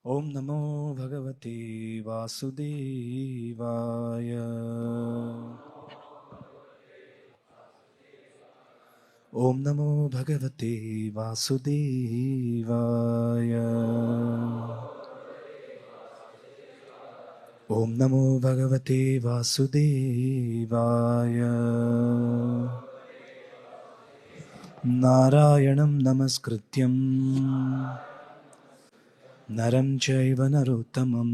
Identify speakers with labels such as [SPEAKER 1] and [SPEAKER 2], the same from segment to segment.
[SPEAKER 1] ओम नमो भगवते वासुदेवाय। ओम नमो भगवते वासुदेवाय। ओम नमो भगवते वासुदेवाय। नारायणं नमस्कृत्यं नरं चैव नरोत्तमं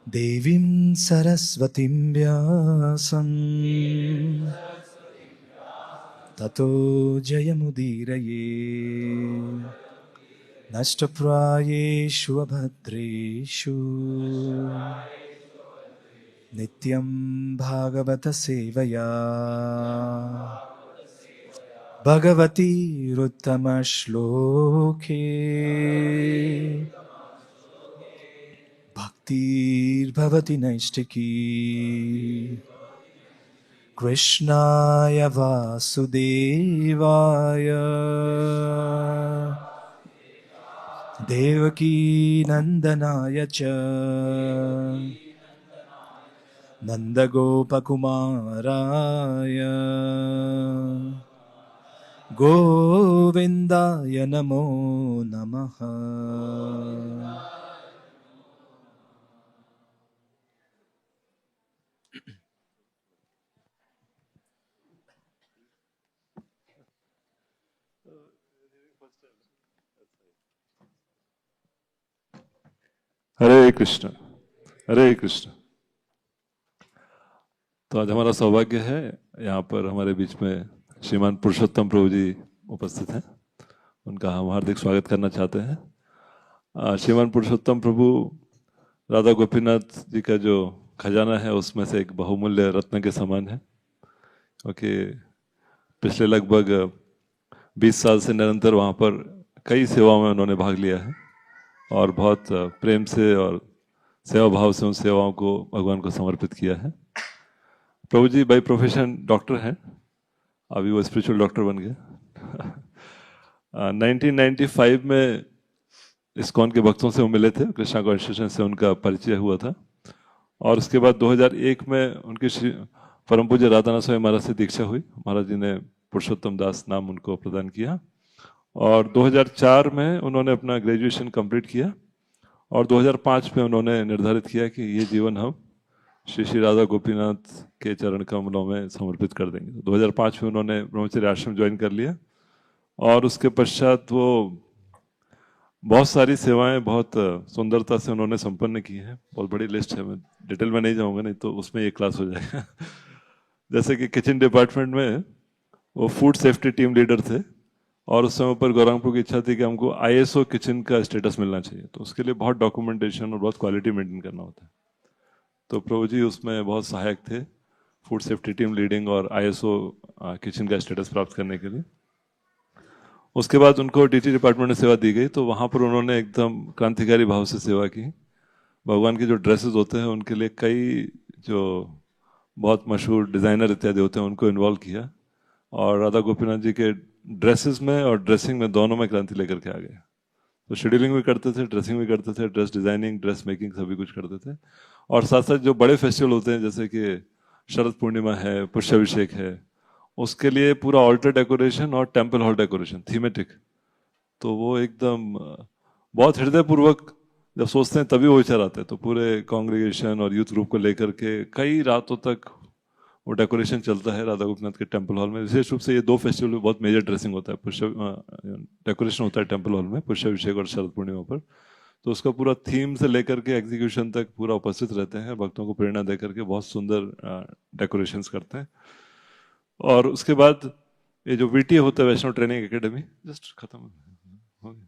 [SPEAKER 1] देवीं सरस्वतीं व्यासं ततो जयमुदीरये। नष्टप्रायेषु अभद्रेषु नित्यं भागवतसेवया भगवतीरुत्तमश्लोके भक्तिर्भवति नैष्टिकी। कृष्णाय वासुदेवाय देवकी नंदनाय च नंदगोपकुमाराय गोविंदाय नमो नमः।
[SPEAKER 2] हरे कृष्ण। हरे कृष्ण। तो आज हमारा सौभाग्य है यहाँ पर हमारे बीच में श्रीमान पुरुषोत्तम प्रभु जी उपस्थित हैं। उनका हम हार्दिक स्वागत करना चाहते हैं। श्रीमान पुरुषोत्तम प्रभु राधा गोपीनाथ जी का जो खजाना है उसमें से एक बहुमूल्य रत्न के समान है, क्योंकि पिछले लगभग 20 साल से निरंतर वहाँ पर कई सेवाओं में उन्होंने भाग लिया है और बहुत प्रेम से और सेवा भाव से उन सेवाओं को भगवान को समर्पित किया है। प्रभु जी बाय प्रोफेशन डॉक्टर हैं, अभी वो स्पिरिचुअल डॉक्टर बन गए। 1995 में इस्कॉन के भक्तों से वो मिले थे, कृष्णा कॉन्स्टिट्यूशन से उनका परिचय हुआ था और उसके बाद 2001 में उनकी श्री परम पूज्य राधानाथ स्वामी महाराज से दीक्षा हुई। महाराज जी ने पुरुषोत्तम दास नाम उनको प्रदान किया और 2004 में उन्होंने अपना ग्रेजुएशन कंप्लीट किया और 2005 में उन्होंने निर्धारित किया कि ये जीवन हम श्री श्री राधा गोपीनाथ के चरण कमलों में समर्पित कर देंगे। 2005 में उन्होंने ब्रह्मचर्य आश्रम ज्वाइन कर लिया और उसके पश्चात वो बहुत सारी सेवाएं बहुत सुंदरता से उन्होंने संपन्न की हैं। बहुत बड़ी लिस्ट है, मैं डिटेल में नहीं जाऊंगा, नहीं तो उसमें एक क्लास हो जाएगा। जैसे कि किचन डिपार्टमेंट में वो फूड सेफ्टी टीम लीडर थे और उस समय पर गौरंगपुर की इच्छा थी कि हमको ISO किचन का स्टेटस मिलना चाहिए, तो उसके लिए बहुत डॉक्यूमेंटेशन और बहुत क्वालिटी मेंटेन करना होता है। तो प्रभु जी उसमें बहुत सहायक थे, फूड सेफ्टी टीम लीडिंग और ISO किचन का स्टेटस प्राप्त करने के लिए। उसके बाद उनको DT डिपार्टमेंट में सेवा दी गई, तो वहाँ पर उन्होंने एकदम क्रांतिकारी भाव से सेवा की। भगवान के जो ड्रेसेस होते हैं उनके लिए कई जो बहुत मशहूर डिज़ाइनर इत्यादि होते हैं उनको इन्वॉल्व किया और राधा गोपीनाथ जी के ड्रेसेस में और ड्रेसिंग में दोनों में क्रांति लेकर के आ गए। तो शेड्यूलिंग भी करते थे, ड्रेसिंग भी करते थे, ड्रेस डिजाइनिंग, ड्रेस मेकिंग सभी कुछ करते थे। और साथ साथ जो बड़े फेस्टिवल होते हैं जैसे कि शरद पूर्णिमा है, पुष्याभिषेक है, उसके लिए पूरा ऑल्टर डेकोरेशन और टेम्पल हॉल डेकोरेशन थीमेटिक, तो वो एकदम बहुत हृदयपूर्वक जब सोचते हैं तभी वो विचार आते हैं। तो पूरे कांग्रेगेशन और यूथ ग्रुप को लेकर के कई रातों तक वो डेकोरेशन चलता है राधा गोपीनाथ के टेम्पल हॉल में। विशेष रूप से ये दो फेस्टिवल में बहुत मेजर ड्रेसिंग होता है, पुष्य डेकोरेशन होता है टेम्पल हॉल में पुष्याभिषेक और शरद पूर्णिमा पर। तो उसका पूरा थीम से लेकर के एग्जीक्यूशन तक पूरा उपस्थित रहते हैं, भक्तों को प्रेरणा देकर के बहुत सुंदर डेकोरेशंस करते हैं। और उसके बाद ये जो VTA होता है वैष्णव ट्रेनिंग एकेडमी, जस्ट खत्म हो गया,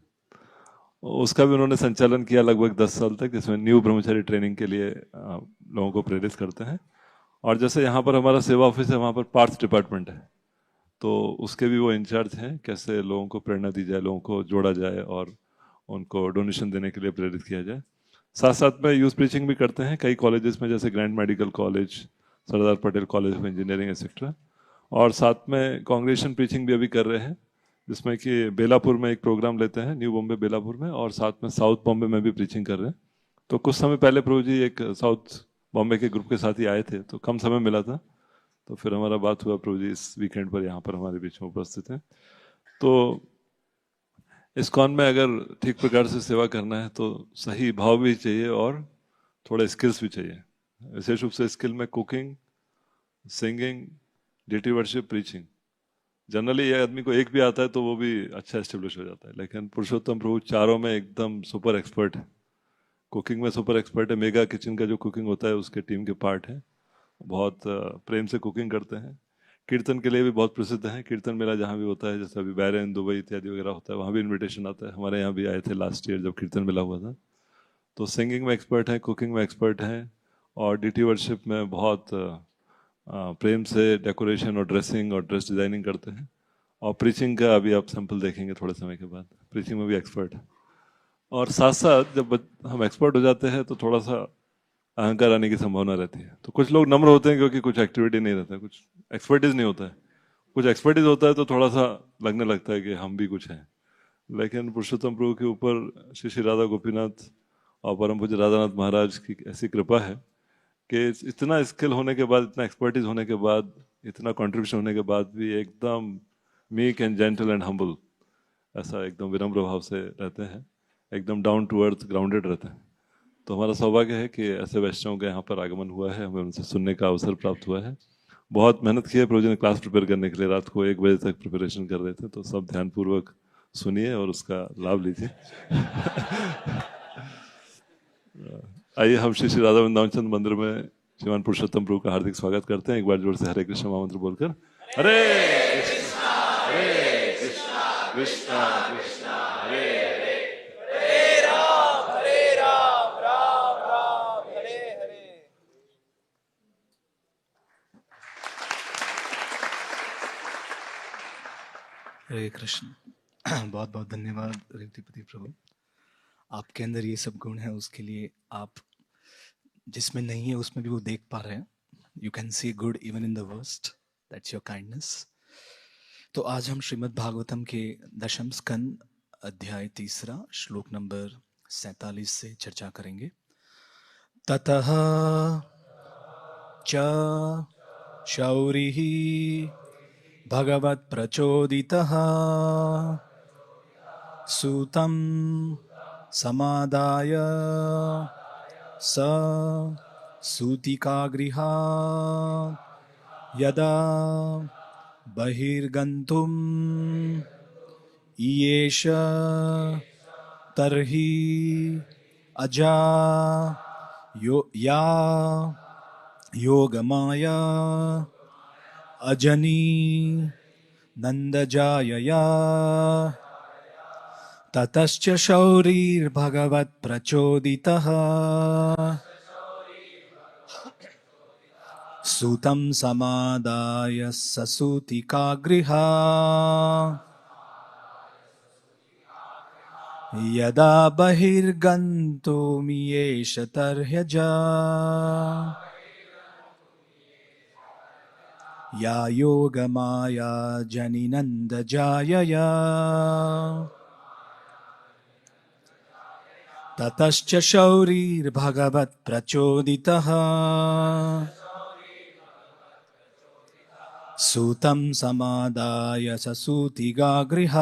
[SPEAKER 2] उसका भी उन्होंने संचालन किया लगभग 10 साल तक, जिसमें न्यू ब्रह्मचारी ट्रेनिंग के लिए लोगों को प्रेरित करते हैं। और जैसे यहाँ पर हमारा सेवा ऑफिस है, वहाँ पर पार्थ डिपार्टमेंट है, तो उसके भी वो इंचार्ज हैं, कैसे लोगों को प्रेरणा दी जाए, लोगों को जोड़ा जाए और उनको डोनेशन देने के लिए प्रेरित किया जाए। साथ साथ में यूथ प्रीचिंग भी करते हैं कई कॉलेजेस में, जैसे grand medical college, Sardar Patel college of engineering etcetera. और साथ में कांग्रेगेशन प्रीचिंग भी अभी कर रहे हैं, जिसमें कि बेलापुर में एक प्रोग्राम लेते हैं, न्यू बॉम्बे बेलापुर में, और साथ में साउथ बॉम्बे में भी प्रीचिंग कर रहे हैं। तो कुछ समय पहले प्रभु जी एक साउथ बॉम्बे के ग्रुप के साथ ही आए थे, तो कम समय मिला था, तो फिर हमारा बात हुआ, प्रभु जी इस वीकेंड पर यहाँ पर हमारे बीच में उपस्थित हैं। तो इस्कॉन में अगर ठीक प्रकार से सेवा करना है तो सही भाव भी चाहिए और थोड़े स्किल्स भी चाहिए। विशेष रूप से स्किल में cooking, singing, deity worship, preaching. Generally ये आदमी को एक भी आता है तो वो भी अच्छा एस्टेब्लिश हो जाता है, लेकिन पुरुषोत्तम प्रभु चारों में एकदम सुपर एक्सपर्ट है। कुकिंग में सुपर एक्सपर्ट है, मेगा किचन का जो कुकिंग होता है उसके टीम के पार्ट है, बहुत प्रेम से कुकिंग करते हैं। कीर्तन के लिए भी बहुत प्रसिद्ध हैं, कीर्तन मेला जहाँ भी होता है, जैसे अभी बैरन, दुबई इत्यादि वगैरह होता है, वहाँ भी इनविटेशन आता है। हमारे यहाँ भी आए थे लास्ट ईयर जब कीर्तन मेला हुआ था। तो सिंगिंग में एक्सपर्ट हैं, कुकिंग में एक्सपर्ट हैं, और डीटी वर्शिप में बहुत प्रेम से डेकोरेशन और ड्रेसिंग और ड्रेस डिजाइनिंग करते हैं। और प्रीचिंग का अभी आप सैंपल देखेंगे थोड़े समय के बाद, प्रीचिंग में भी एक्सपर्ट है। और साथ साथ जब हम एक्सपर्ट हो जाते हैं तो थोड़ा सा अहंकार आने की संभावना रहती है। तो कुछ लोग नम्र होते हैं क्योंकि कुछ एक्टिविटी नहीं रहता है, कुछ एक्सपर्टीज नहीं होता है। कुछ एक्सपर्टीज होता है तो थोड़ा सा लगने लगता है कि हम भी कुछ हैं। लेकिन पुरुषोत्तम प्रभु के ऊपर श्री श्री राधा गोपीनाथ और परम पूज्य राधानाथ महाराज की ऐसी कृपा है कि इतना स्किल होने के बाद, इतना एक्सपर्टीज होने के बाद, इतना कंट्रीब्यूशन होने के बाद भी एकदम meek and gentle and humble, ऐसा एकदम विनम्र भाव से रहते हैं, एकदम डाउन टू अर्थ ग्राउंडेड रहते हैं। तो हमारा सौभाग्य है कि ऐसे वैष्णव का यहाँ पर आगमन हुआ है, हमें उनसे सुनने का अवसर प्राप्त हुआ है। बहुत मेहनत की है प्रभु जी ने क्लास प्रिपेयर करने के लिए, रात को 1 बजे तक प्रिपरेशन कर रहे थे। तो सब ध्यानपूर्वक सुनिए और उसका लाभ लीजिए। आइए हम श्री श्री राधा वृंदावन चंद मंदिर में श्रीमान पुरुषोत्तम प्रभु का हार्दिक स्वागत करते हैं। एक बार जोर से हरे कृष्ण महामंत्र बोलकर, हरे कृष्णा कृष्णा कृष्णा हरे हरे,
[SPEAKER 3] हरे राम राम राम हरे हरे।
[SPEAKER 1] हरे कृष्ण। बहुत बहुत धन्यवाद रेवतीपति प्रभु। आपके अंदर ये सब गुण है, उसके लिए आप जिसमें नहीं है उसमें भी वो देख पा रहे हैं। You can see good even in the worst, that's your kindness. तो आज हम श्रीमद् भागवतम के 10वें स्कंद अध्याय 3 श्लोक नंबर 47 से चर्चा करेंगे। ततः च शौरिः भगवत् प्रचोदितः सूतं समादाय स सूतिकागृहात् यदा बहिर्गन्तुम् ईयेष तर्हि अजा या योगमाया अजनी नन्दजायया ततश्च शौरिर्भगवत् प्रचोदितः सूतं समादाय ससूतिकागृहात् यदा बहिर्गन्तुमियेष तर्ह्यजा या योगमाया जनिनन्दजायया ततश्च शौरिर्भगवत् प्रचोदितः सूतं समादाय ससूतिकागृहात्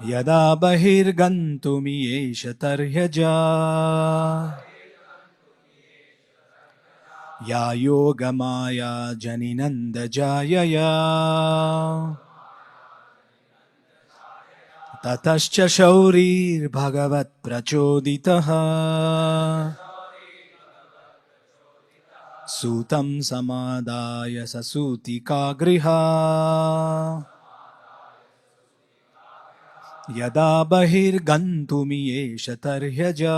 [SPEAKER 1] यदा बहिर्गन्तुमियेष तर्ह्यजा या योगमाया जनिनन्दजायया ततश्च शौरिर्भगवत् प्रचोदितः सूतं समादाय ससूतिकागृहात् यदा बहिर्गन्तुमियेष तर्ह्यजा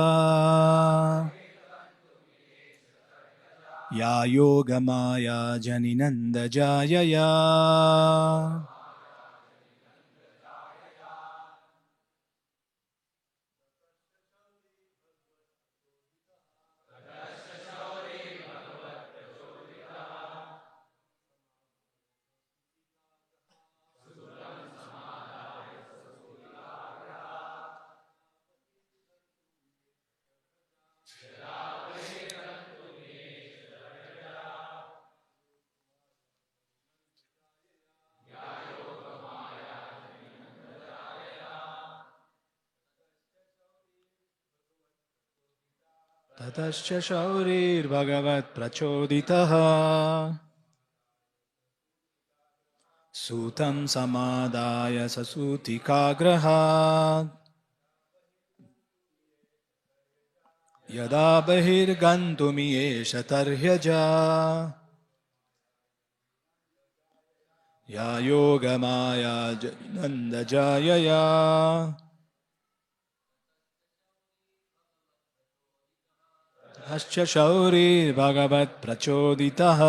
[SPEAKER 1] या योगमाया जनिनन्दजायया। ततश्च शौरिर्भगवत्प्रचोदितः सूतं समादाय ससूतिकाग्रहात् यदा बहिर्गन्तुमियेष तर्ह्यजा या योगमाया नन्दजायया हश्च शौरिर्भगवत्प्रचोदितः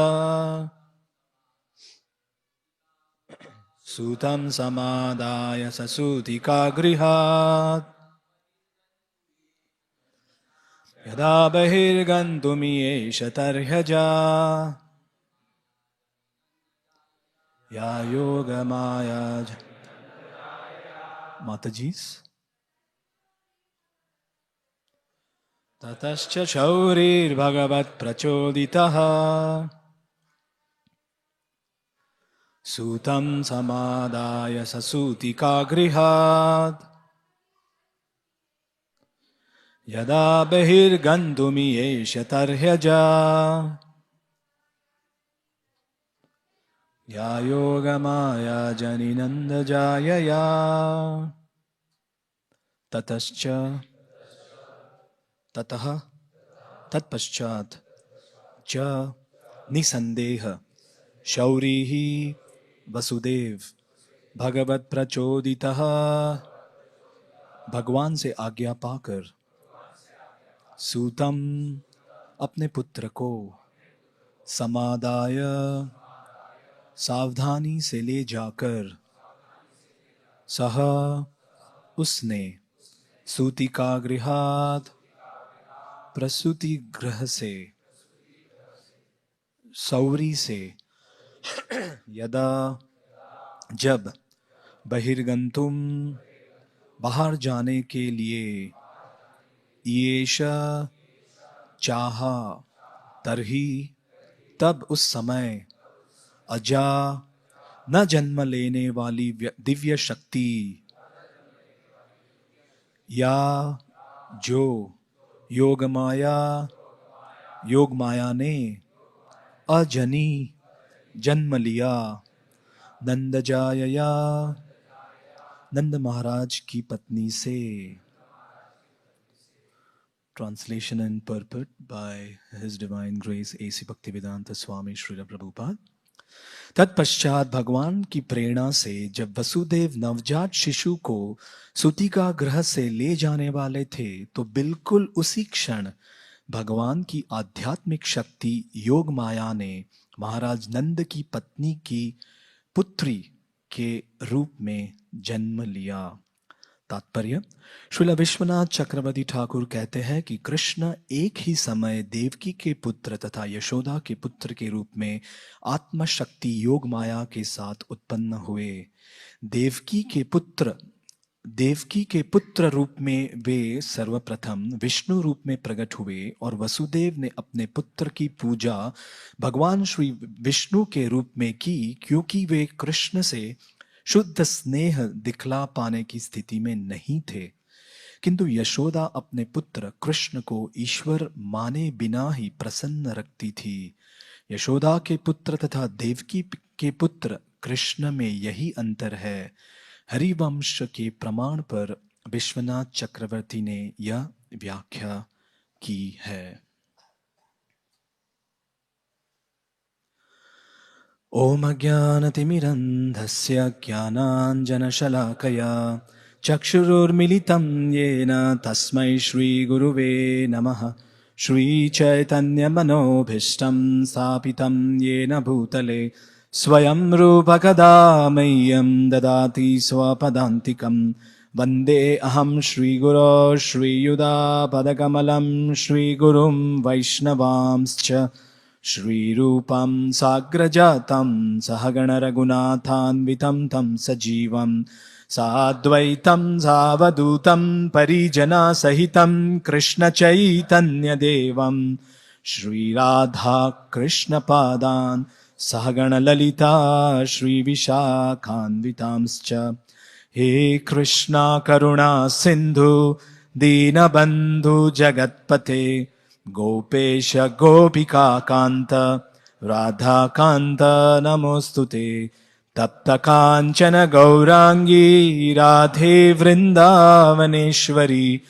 [SPEAKER 1] सूतं समादाय ससूतिकागृहात् यदा बहिर्गन्तुमियेष तर्ह्यजा या योगमाया माताजी's ततश्च शौरिर्भगवत्प्रचोदितः सूतं समादाय ससूतिकागृहात् यदा बहिर्गन्तुमियेष तर्ह्यजा या योगमाया जनिनन्दजायया ततश्च ततः तत्पश्चात् च निसंदेह शौरिः वसुदेव भगवत प्रचोदितः भगवान से आज्ञा पाकर सूतम अपने पुत्र को समादाय सावधानी से ले जाकर सह उसने सूतिकागृहात् प्रसूति गृह से सौरी से यदा जब बहिर्गंतुम बाहर जाने के लिए येष चाहा तरही तब उस समय अजा न जन्म लेने वाली दिव्य शक्ति या जो योगमाया ने अजनी जन्म लिया नंदजायया नंद महाराज की पत्नी से। Translation and purport by His Divine Grace A.C. Bhaktivedanta Swami Srila Prabhupada। तत्पश्चात भगवान की प्रेरणा से जब वसुदेव नवजात शिशु को सूतिका गृह से ले जाने वाले थे तो बिल्कुल उसी क्षण भगवान की आध्यात्मिक शक्ति योग माया ने महाराज नंद की पत्नी की पुत्री के रूप में जन्म लिया। तात्पर्य, श्रील विश्वनाथ चक्रवर्ती ठाकुर कहते हैं कि कृष्ण एक ही समय देवकी के पुत्र तथा यशोदा के पुत्र के रूप में आत्मशक्ति योग माया के साथ उत्पन्न हुए। देवकी के पुत्र रूप में वे सर्वप्रथम विष्णु रूप में प्रकट हुए और वसुदेव ने अपने पुत्र की पूजा भगवान श्री विष्णु के रूप में की, क्योंकि वे कृष्ण से शुद्ध स्नेह दिखला पाने की स्थिति में नहीं थे। किंतु यशोदा अपने पुत्र कृष्ण को ईश्वर माने बिना ही प्रसन्न रखती थी। यशोदा के पुत्र तथा देवकी के पुत्र कृष्ण में यही अंतर है। हरिवंश के प्रमाण पर विश्वनाथ चक्रवर्ती ने यह व्याख्या की है। ओम अज्ञानतिमिरन्धस्य ज्ञानाञ्जनशलाकया चक्षुरुर्मिलितं येन तस्मै श्रीगुरुवे नमः। श्रीचैतन्यमनोभीष्टं स्थापितं येन भूतले स्वयं रूपकदा मह्यं ददाति स्वपदान्तिकं। वन्दे अहं श्रीगुरो श्रीयुतापदकमलं श्रीगुरुं वैष्णवांश्च श्रीरूपं साग्रजातं सहगणरघुनाथान्वितं तं सजीवं साद्वैतं सावधूतं परिजनसहितं कृष्णचैतन्यदेवं श्रीराधा कृष्णपादान् सहगणललिता श्रीविशाखान्वितांश्च। हे कृष्णा करुणा सिन्धु दीनबन्धु जगत्पते गोपेश गोपिकान्त राधाकान्त नमोस्तुते। तप्त काञ्चन गौरांगी राधे वृंदावनेश्वरी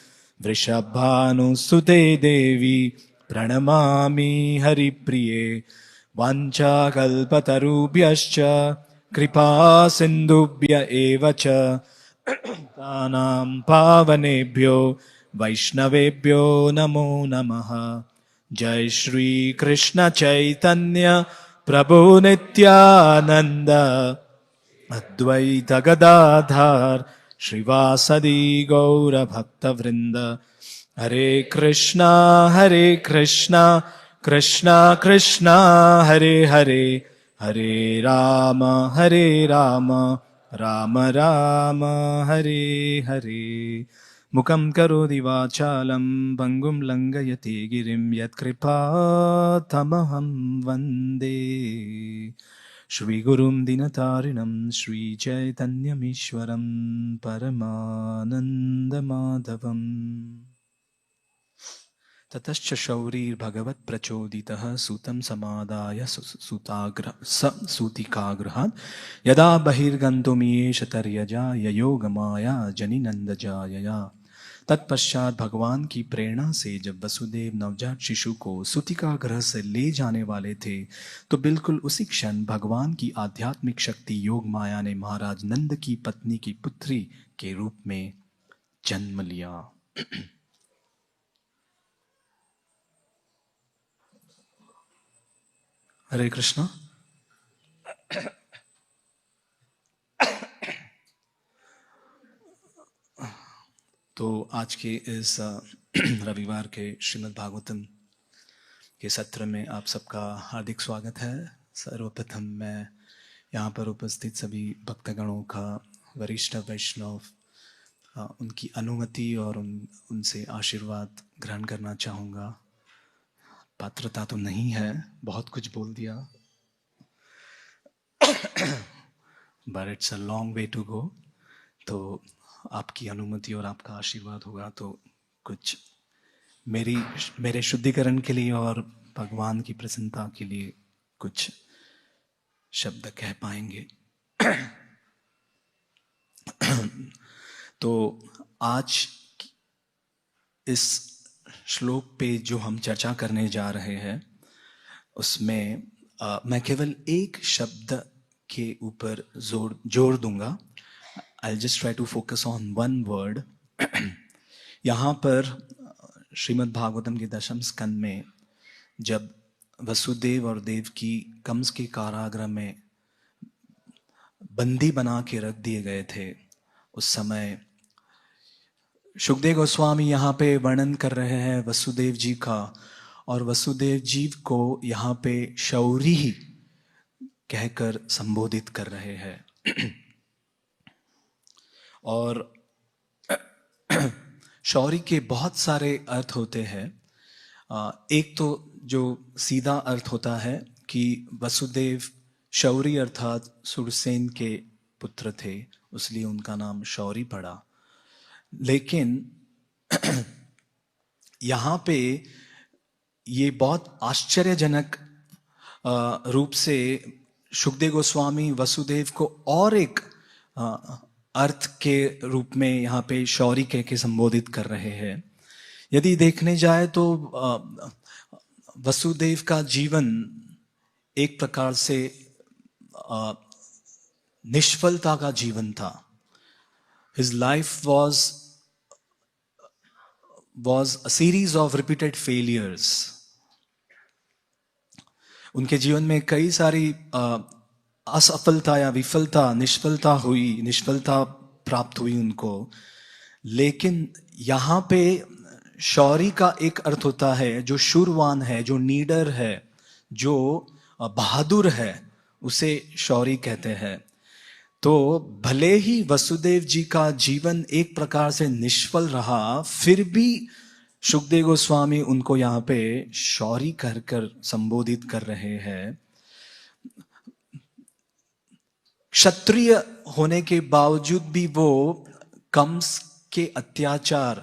[SPEAKER 1] वृषभानुसुते देवी प्रणमामि हरिप्रिये। वाञ्छाकल्पतरुभ्यश्च कृपा सिन्धुभ्य एव च तानां पावनेभ्यो वैष्णवेभ्यो नमो नमः। जय श्री कृष्ण चैतन्य प्रभु नित्यानंद अद्वैत गदाधर श्रीवासदि गौर भक्तवृंद। हरे कृष्णा कृष्णा कृष्णा हरे हरे, हरे राम राम राम हरे हरे। मुखं करोति वाचालं पङ्गुं लङ्घयति गिरिं यत्कृपातमहं वन्दे श्रीगुरुं दीनतारिणं श्रीचैतन्यमीश्वरं परमानन्दमाधवम्। ततश्च शौरिर्भगवत्प्रचोदितः सूतं समादाय सूतिकागृहात् यदा बहिर्गन्तुमीश तर्यजा ययोगमाया जनिनन्दजायया। तत्पश्चात भगवान की प्रेरणा से जब वसुदेव नवजात शिशु को सूतिकागृह से ले जाने वाले थे तो बिल्कुल उसी क्षण भगवान की आध्यात्मिक शक्ति योग माया ने महाराज नंद की पत्नी की पुत्री के रूप में जन्म लिया। हरे कृष्णा। तो आज के इस रविवार के श्रीमद् भागवतम के सत्र में आप सबका हार्दिक स्वागत है। सर्वप्रथम मैं यहाँ पर उपस्थित सभी भक्तगणों का, वरिष्ठ वैष्णव, उनकी अनुमति और उनसे आशीर्वाद ग्रहण करना चाहूँगा। पात्रता तो नहीं है, बहुत कुछ बोल दिया, but it's a long way to go. तो आपकी अनुमति और आपका आशीर्वाद होगा तो कुछ मेरे शुद्धिकरण के लिए और भगवान की प्रसन्नता के लिए कुछ शब्द कह पाएंगे। तो आज इस श्लोक पे जो हम चर्चा करने जा रहे हैं उसमें मैं केवल एक शब्द के ऊपर जोर दूंगा। I'll just try to focus on one word. यहाँ पर श्रीमद् भागवतम के दशम स्कंद में जब वसुदेव और देवकी कंस के कारागृह में बंदी बना के रख दिए गए थे, उस समय शुकदेव गोस्वामी यहाँ पे वर्णन कर रहे हैं वसुदेव जी का, और वसुदेव जी को यहाँ पे शौरी कहकर संबोधित कर रहे हैं। और शौरी के बहुत सारे अर्थ होते हैं। एक तो जो सीधा अर्थ होता है कि वसुदेव शौरी अर्थात सुरसेन के पुत्र थे, इसलिए उनका नाम शौरी पड़ा। लेकिन यहाँ पे ये बहुत आश्चर्यजनक रूप से शुकदेव गोस्वामी वसुदेव को और एक अर्थ के रूप में यहाँ पे शौरी कह के संबोधित कर रहे हैं। यदि देखने जाए तो वसुदेव का जीवन एक प्रकार से निष्फलता का जीवन था। His life was a series of repeated failures. उनके जीवन में कई सारी असफलता या विफलता, निष्फलता प्राप्त हुई उनको। लेकिन यहाँ पे शौरी का एक अर्थ होता है जो शूरवान है, जो नीडर है, जो बहादुर है, उसे शौरी कहते हैं। तो भले ही वसुदेव जी का जीवन एक प्रकार से निष्फल रहा, फिर भी शुकदेव गोस्वामी उनको यहाँ पे शौरी कहकर संबोधित कर रहे हैं। क्षत्रिय होने के बावजूद भी वो कंस के अत्याचार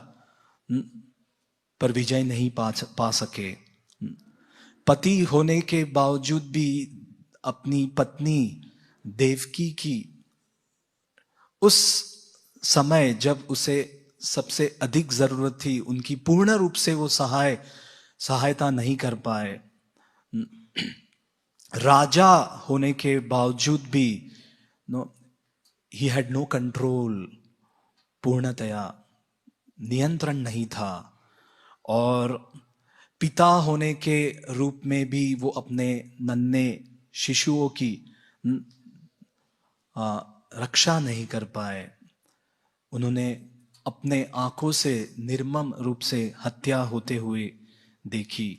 [SPEAKER 1] पर विजय नहीं पा सके। पति होने के बावजूद भी अपनी पत्नी देवकी की उस समय जब उसे सबसे अधिक जरूरत थी, उनकी पूर्ण रूप से वो सहायता नहीं कर पाए। राजा होने के बावजूद भी ही हैड नो कंट्रोल, पूर्णतया नियंत्रण नहीं था। और पिता होने के रूप में भी वो अपने नन्हे शिशुओं की रक्षा नहीं कर पाए। उन्होंने अपने आंखों से निर्मम रूप से हत्या होते हुए देखी।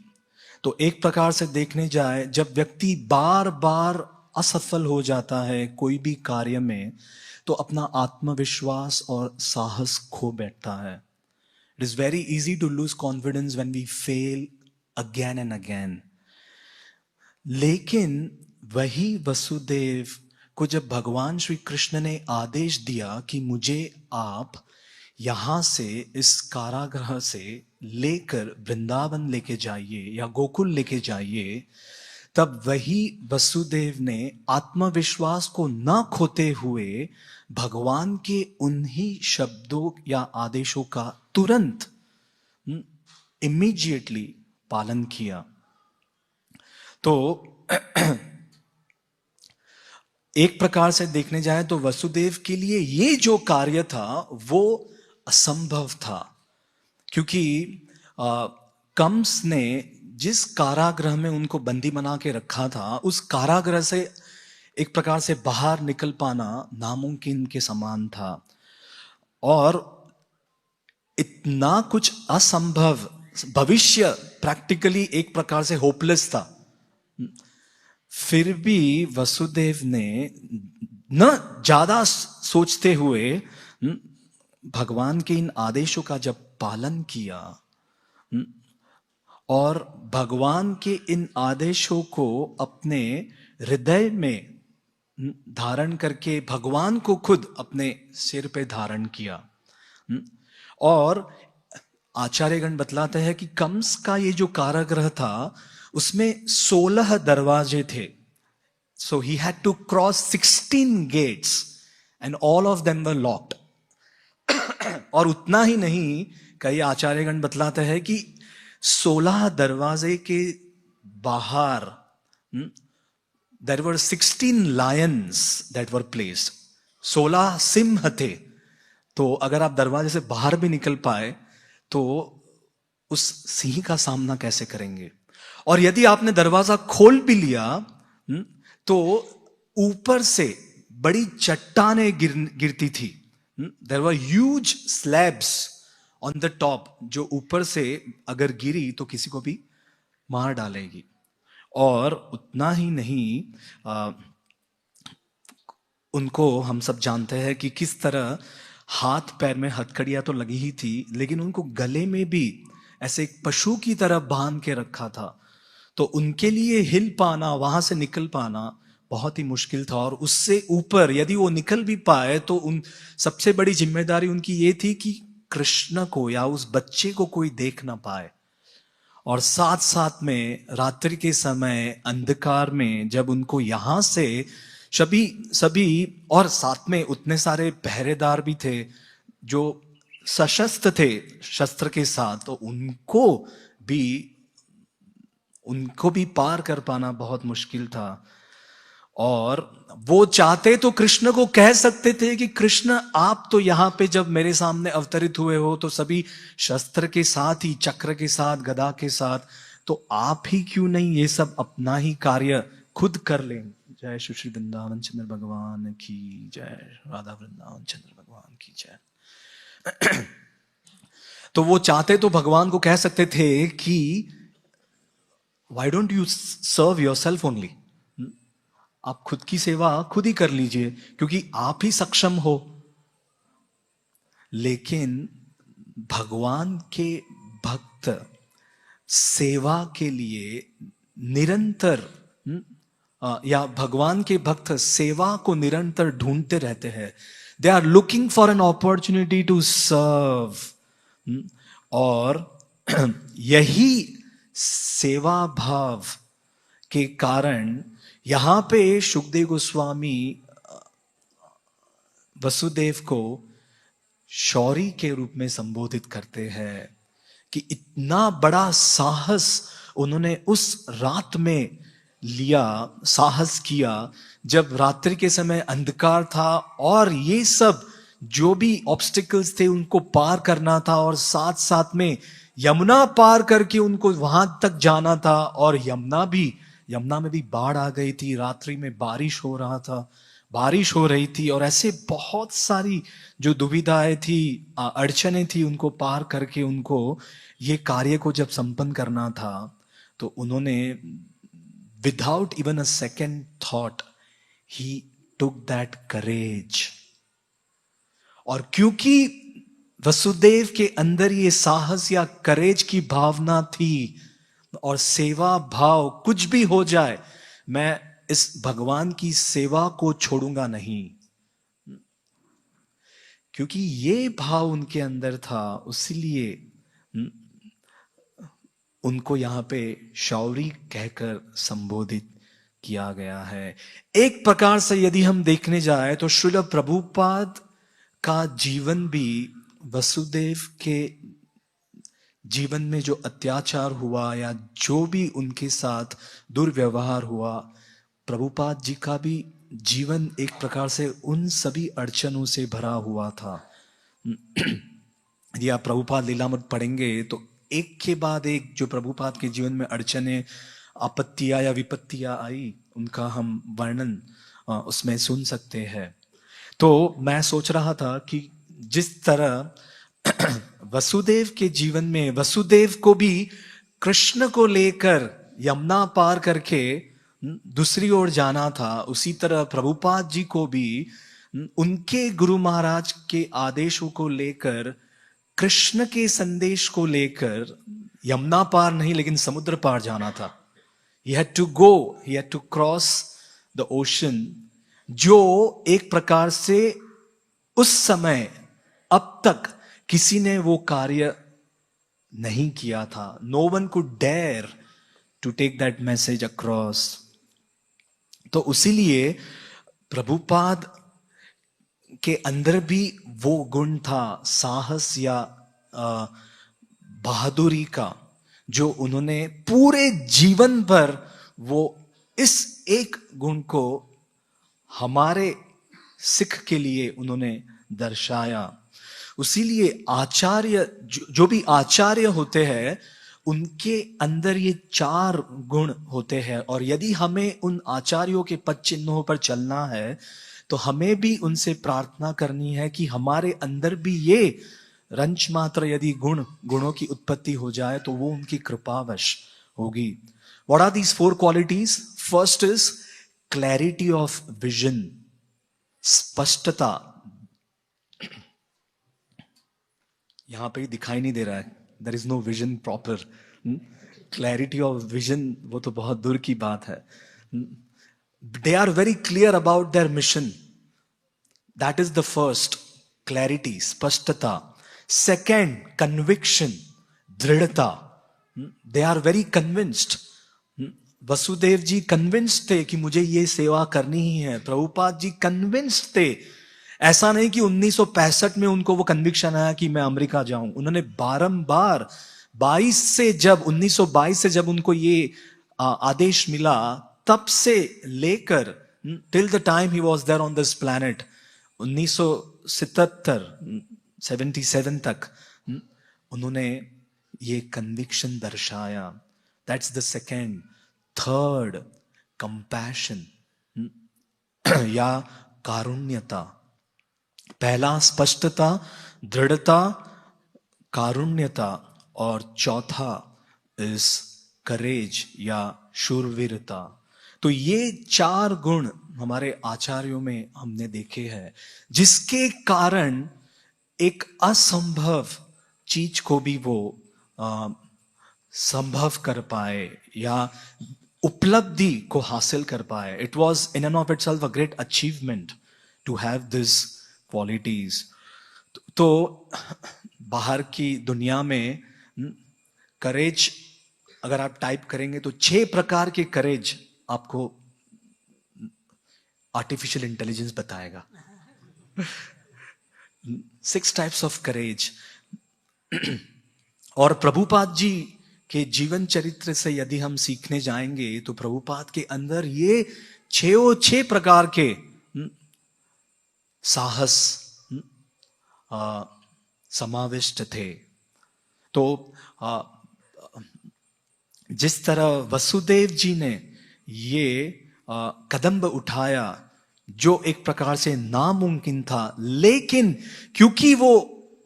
[SPEAKER 1] तो एक प्रकार से देखने जाए, जब व्यक्ति बार बार असफल हो जाता है कोई भी कार्य में, तो अपना आत्मविश्वास और साहस खो बैठता है। It is very easy to lose confidence when we fail again and again. लेकिन वही वसुदेव को जब भगवान श्री कृष्ण ने आदेश दिया कि मुझे आप यहां से, इस कारागृह से लेकर वृंदावन लेके जाइए या गोकुल लेके जाइए, तब वही वसुदेव ने आत्मविश्वास को न खोते हुए भगवान के उन्हीं शब्दों या आदेशों का तुरंत इमीडिएटली पालन किया। तो एक प्रकार से देखने जाए तो वसुदेव के लिए ये जो कार्य था वो असंभव था, क्योंकि कंस ने जिस कारागृह में उनको बंदी बना के रखा था, उस कारागृह से एक प्रकार से बाहर निकल पाना नामुमकिन के समान था। और इतना कुछ असंभव भविष्य प्रैक्टिकली एक प्रकार से होपलेस था। फिर भी वसुदेव ने न ज्यादा सोचते हुए भगवान के इन आदेशों का जब पालन किया और भगवान के इन आदेशों को अपने हृदय में धारण करके भगवान को खुद अपने सिर पे धारण किया। और आचार्यगण बतलाते हैं कि कंस का ये जो कारागृह था उसमें 16 दरवाजे थे। So he had to cross 16 gates and all of them were locked. और उतना ही नहीं, कई आचार्यगण बतलाते हैं कि 16 दरवाजे के बाहर there were 16 lions that were placed. 16 सिंह थे। तो अगर आप दरवाजे से बाहर भी निकल पाए तो उस सिंह का सामना कैसे करेंगे? और यदि आपने दरवाजा खोल भी लिया तो ऊपर से बड़ी चट्टानें गिरती थी। There were huge slabs on the top, जो ऊपर से अगर गिरी तो किसी को भी मार डालेगी। और उतना ही नहीं, उनको हम सब जानते हैं कि किस तरह हाथ पैर में हथकड़ियां तो लगी ही थी, लेकिन उनको गले में भी ऐसे एक पशु की तरह बांध के रखा था। तो उनके लिए हिल पाना, वहां से निकल पाना बहुत ही मुश्किल था। और उससे ऊपर यदि वो निकल भी पाए तो उन सबसे बड़ी जिम्मेदारी उनकी ये थी कि कृष्ण को या उस बच्चे को कोई देख ना पाए। और साथ साथ में रात्रि के समय अंधकार में जब उनको यहां से सभी और साथ में उतने सारे पहरेदार भी थे जो सशस्त्र थे शस्त्र के साथ, तो उनको भी पार कर पाना बहुत मुश्किल था। और वो चाहते तो कृष्ण को कह सकते थे कि कृष्ण आप तो यहां पे जब मेरे सामने अवतरित हुए हो तो सभी शस्त्र के साथ ही, चक्र के साथ, गदा के साथ, तो आप ही क्यों नहीं ये सब अपना ही कार्य खुद कर लें। जय श्री वृंदावन चंद्र भगवान की जय, राधा वृंदावन चंद्र भगवान की जय। तो वो चाहते तो भगवान को कह सकते थे कि why don't you serve yourself only, आप खुद की सेवा खुद ही कर लीजिए क्योंकि आप ही सक्षम हो। लेकिन भगवान के भक्त सेवा के लिए निरंतर या भगवान के भक्त सेवा को निरंतर ढूंढते रहते हैं। They are looking for an opportunity to serve. और यही सेवा भाव के कारण यहां पे शुकदेव गोस्वामी वसुदेव को शौरी के रूप में संबोधित करते हैं कि इतना बड़ा साहस उन्होंने उस रात में लिया, साहस किया जब रात्रि के समय अंधकार था और ये सब जो भी ऑब्स्टिकल्स थे उनको पार करना था और साथ साथ में यमुना पार करके उनको वहां तक जाना था। और यमुना में भी बाढ़ आ गई थी, रात्रि में बारिश हो रही थी और ऐसे बहुत सारी जो दुविधाएं थी, अड़चने थी, उनको पार करके उनको ये कार्य को जब संपन्न करना था तो उन्होंने without even a second thought he took that courage. और क्योंकि वसुदेव के अंदर ये साहस या करेज की भावना थी और सेवा भाव, कुछ भी हो जाए मैं इस भगवान की सेवा को छोड़ूंगा नहीं, क्योंकि ये भाव उनके अंदर था, इसीलिए उनको यहां पे शौरी कहकर संबोधित किया गया है। एक प्रकार से यदि हम देखने जाए तो श्रील प्रभुपाद का जीवन भी वसुदेव के जीवन में जो अत्याचार हुआ या जो भी उनके साथ दुर्व्यवहार हुआ, प्रभुपाद जी का भी जीवन एक प्रकार से उन सभी अड़चनों से भरा हुआ था। यदि आप प्रभुपाद लीलामृत पढ़ेंगे तो एक के बाद एक जो प्रभुपाद के जीवन में अड़चने, आपत्तियां या विपत्तियां आई, उनका हम वर्णन उसमें सुन सकते हैं। तो मैं सोच रहा था कि जिस तरह वसुदेव के जीवन में वसुदेव को भी कृष्ण को लेकर यमुना पार करके दूसरी ओर जाना था, उसी तरह प्रभुपाद जी को भी उनके गुरु महाराज के आदेशों को लेकर, कृष्ण के संदेश को लेकर यमुना पार नहीं लेकिन समुद्र पार जाना था। He had to cross the ocean, जो एक प्रकार से उस समय अब तक किसी ने वो कार्य नहीं किया था। No one could dare to take that message across। तो उसीलिए प्रभुपाद के अंदर भी वो गुण था, साहस या बहादुरी का, जो उन्होंने पूरे जीवन भर वो इस एक गुण को हमारे सिख के लिए उन्होंने दर्शाया। उसीलिए आचार्य, जो भी आचार्य होते हैं उनके अंदर ये 4 गुण होते हैं, और यदि हमें उन आचार्यों के पद चिन्हों पर चलना है तो हमें भी उनसे प्रार्थना करनी है कि हमारे अंदर भी ये रंच मात्र यदि गुणों की उत्पत्ति हो जाए तो वो उनकी कृपावश होगी। What are these 4 qualities? First is clarity of vision, स्पष्टता। यहां पे दिखाई नहीं दे रहा है, there is no vision proper। Clarity of vision वो तो बहुत दूर की बात है। They are very clear about their mission. That is the first, clarity, स्पष्टता। Second, conviction, दृढ़ता। They are very convinced। Vasudev ji convinced थे कि मुझे ये सेवा करनी ही है। प्रभुपाद जी कन्विंस्ड थे। ऐसा नहीं कि 1965 में उनको वो कन्विक्शन आया कि मैं अमेरिका जाऊं। उन्होंने बारंबार 1922 से जब उनको ये आदेश मिला, तब से लेकर till the time he was there on this planet, 1977 तक उन्होंने ये कन्विक्शन दर्शाया। That's the second. Third, compassion या कारुण्यता। पहला स्पष्टता, दृढ़ता, कारुण्यता, और चौथा इस करेज या शूरवीरता। तो ये 4 गुण हमारे आचार्यों में हमने देखे हैं, जिसके कारण एक असंभव चीज को भी वो संभव कर पाए या उपलब्धि को हासिल कर पाए। It was in end of itself a great achievement to have this qualities. तो बाहर की दुनिया में करेज अगर आप टाइप करेंगे तो 6 प्रकार के करेज आपको आर्टिफिशियल इंटेलिजेंस बताएगा। 6 टाइप्स ऑफ करेज। और प्रभुपाद जी के जीवन चरित्र से यदि हम सीखने जाएंगे तो प्रभुपाद के अंदर ये 6 प्रकार के साहस समाविष्ट थे। तो जिस तरह वसुदेव जी ने ये कदम उठाया जो एक प्रकार से नामुमकिन था, लेकिन क्योंकि वो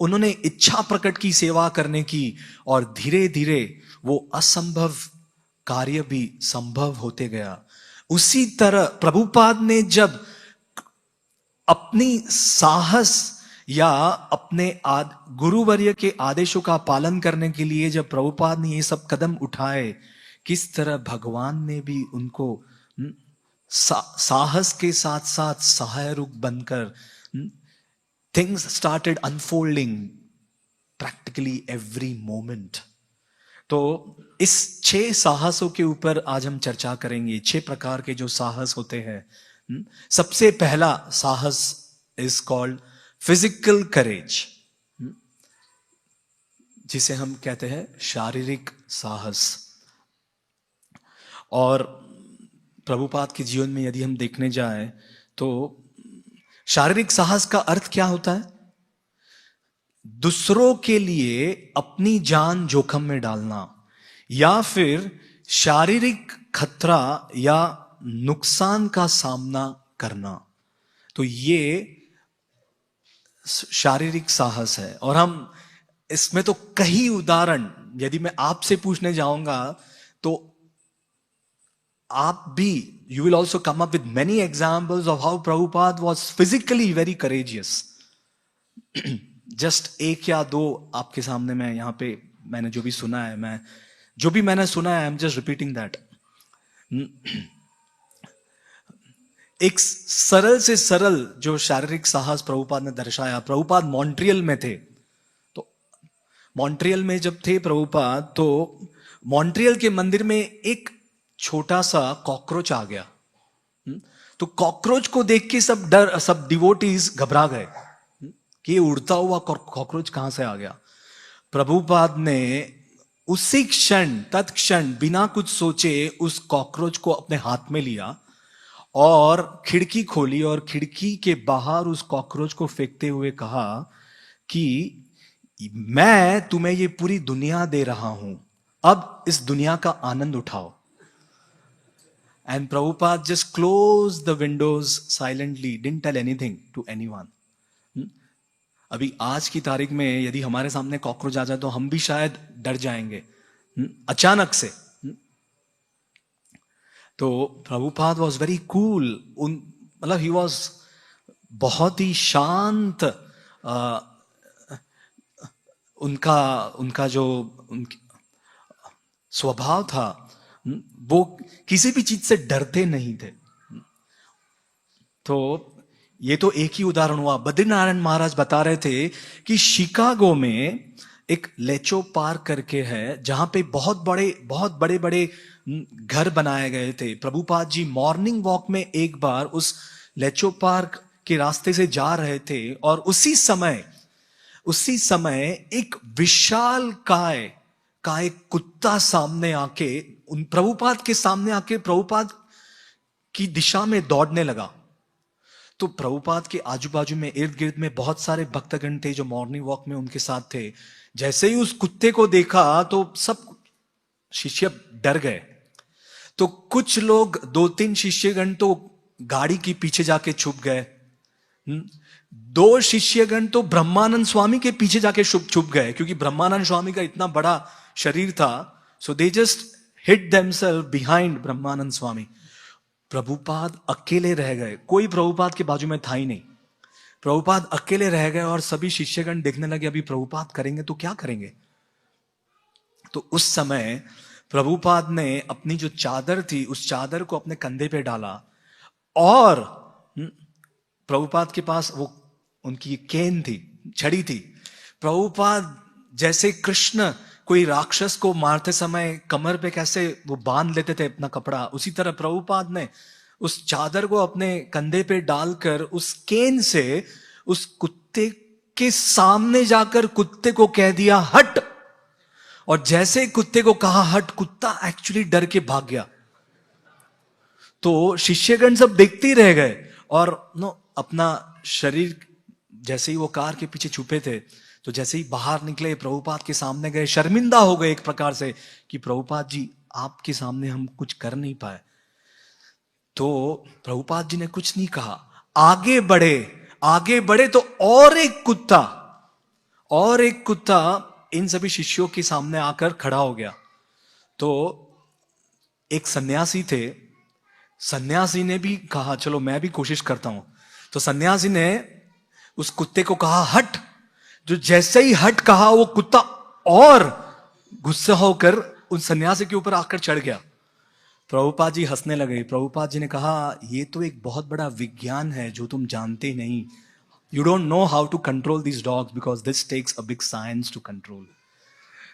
[SPEAKER 1] उन्होंने इच्छा प्रकट की सेवा करने की और धीरे धीरे वो असंभव कार्य भी संभव होते गया। उसी तरह प्रभुपाद ने जब अपनी साहस या अपने गुरुवर्य के आदेशों का पालन करने के लिए जब प्रभुपाद ने ये सब कदम उठाए, किस तरह भगवान ने भी उनको साहस के साथ साथ सहायक बनकर things started unfolding practically every moment. तो इस 6 साहसों के ऊपर आज हम चर्चा करेंगे। 6 प्रकार के जो साहस होते हैं। सबसे पहला साहस इज कॉल्ड फिजिकल करेज, जिसे हम कहते हैं शारीरिक साहस। और प्रभुपाद के जीवन में यदि हम देखने जाएं तो शारीरिक साहस का अर्थ क्या होता है? दूसरों के लिए अपनी जान जोखिम में डालना या फिर शारीरिक खतरा या नुकसान का सामना करना। तो ये शारीरिक साहस है। और हम इसमें तो कई उदाहरण यदि मैं आपसे पूछने जाऊंगा तो आप भी you will also come up with many examples of how Prabhupada was physically very courageous. Just 1 या 2 आपके सामने मैं यहां पे मैंने जो भी सुना है, मैंने सुना है, I am just repeating that. एक सरल से सरल जो शारीरिक साहस प्रभुपाद ने दर्शाया। प्रभुपाद मॉन्ट्रियल में थे, तो मॉन्ट्रियल में जब थे प्रभुपाद, तो मॉन्ट्रियल के मंदिर में एक छोटा सा कॉकरोच आ गया। तो कॉकरोच को देख के सब डिवोटीज घबरा गए कि ये उड़ता हुआ कॉकरोच कहां से आ गया। प्रभुपाद ने उसी क्षण तत्क्षण बिना कुछ सोचे उस कॉकरोच को अपने हाथ में लिया और खिड़की खोली और खिड़की के बाहर उस कॉकरोच को फेंकते हुए कहा कि मैं तुम्हें ये पूरी दुनिया दे रहा हूं, अब इस दुनिया का आनंद उठाओ। And Prabhupada just closed the windows silently, didn't tell anything to anyone. अभी आज की तारीख में यदि हमारे सामने कॉकरोच आ जाए तो हम भी शायद डर जाएंगे अचानक से। तो प्रभुपाद वॉज वेरी कूल, मतलब ही वॉज बहुत ही शांत। उनका जो स्वभाव था वो किसी भी चीज से डरते नहीं थे। तो ये तो एक ही उदाहरण हुआ। बद्रीनारायण महाराज बता रहे थे कि शिकागो में एक लेचो पार्क करके है जहां पे बहुत बड़े बड़े घर बनाए गए थे। प्रभुपाद जी मॉर्निंग वॉक में एक बार उस लेचो पार्क के रास्ते से जा रहे थे और उसी समय एक विशाल काय का एक कुत्ता सामने आके प्रभुपाद के सामने आके प्रभुपाद की दिशा में दौड़ने लगा। तो प्रभुपाद के आजू बाजू में इर्द गिर्द में बहुत सारे भक्तगण थे जो मॉर्निंग वॉक में उनके साथ थे। जैसे ही उस कुत्ते को देखा तो सब शिष्य डर गए। तो कुछ लोग 2-3 शिष्यगण तो गाड़ी के पीछे जाके छुप गए। 2 शिष्यगण तो ब्रह्मानंद स्वामी के पीछे जाके छुप गए, क्योंकि ब्रह्मानंद स्वामी का इतना बड़ा शरीर था। So they just hid themselves behind Brahmananda Swami. Prabhupada अकेले रह गए, कोई प्रभुपाद के बाजू में था ही नहीं। प्रभुपाद अकेले रह गए और सभी शिष्यगण देखने लगे अभी प्रभुपाद करेंगे तो क्या करेंगे। तो उस समय प्रभुपाद ने अपनी जो चादर थी उस चादर को अपने कंधे पे डाला और प्रभुपाद के पास वो उनकी केन थी, छड़ी थी। प्रभुपाद जैसे कृष्ण कोई राक्षस को मारते समय कमर पे कैसे वो बांध लेते थे अपना कपड़ा, उसी तरह प्रभुपाद ने उस चादर को अपने कंधे पे डालकर उस केन से उस कुत्ते के सामने जाकर कुत्ते को कह दिया हट, और जैसे ही कुत्ते को कहा हट, कुत्ता एक्चुअली डर के भाग गया। तो शिष्यगण सब देखते ही रह गए और अपना शरीर, जैसे ही वो कार के पीछे छुपे थे, तो जैसे ही बाहर निकले प्रभुपाद के सामने गए, शर्मिंदा हो गए एक प्रकार से कि प्रभुपाद जी आपके सामने हम कुछ कर नहीं पाए। तो प्रभुपाद जी ने कुछ नहीं कहा, आगे बढ़े तो और एक कुत्ता इन सभी शिष्यों के सामने आकर खड़ा हो गया। तो एक सन्यासी थे, सन्यासी ने भी कहा चलो मैं भी कोशिश करता हूं। तो सन्यासी ने उस कुत्ते को कहा हट, जो जैसे ही हट कहा वो कुत्ता और गुस्सा होकर उस सन्यासी के ऊपर आकर चढ़ गया। प्रभुपाद जी हंसने लगे। प्रभुपाद जी ने कहा ये तो एक बहुत बड़ा विज्ञान है जो तुम जानते नहीं। You don't know how to control these dogs because this takes a big science to control.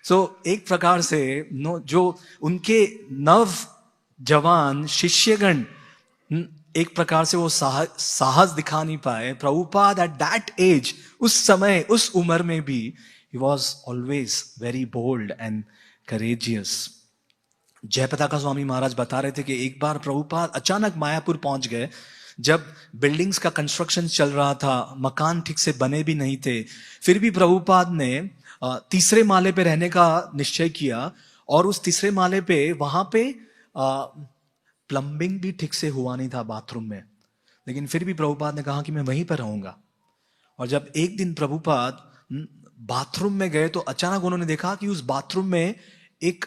[SPEAKER 1] So एक प्रकार से जो उनके नव जवान शिष्यगण एक प्रकार से वो साहस दिखा नहीं पाए। प्रभुपाद एट दैट एज, उस समय उस उम्र में भी he was always very bold and courageous. जयपताका Swami Maharaj बता रहे थे कि एक बार प्रभुपाद अचानक मायापुर पहुंच गए, जब बिल्डिंग्स का कंस्ट्रक्शन चल रहा था, मकान ठीक से बने भी नहीं थे। फिर भी प्रभुपाद ने तीसरे माले पे रहने का निश्चय किया, और उस तीसरे माले पे वहां पे प्लम्बिंग भी ठीक से हुआ नहीं था बाथरूम में, लेकिन फिर भी प्रभुपाद ने कहा कि मैं वहीं पर रहूंगा। और जब एक दिन प्रभुपाद बाथरूम में गए तो अचानक उन्होंने देखा कि उस बाथरूम में एक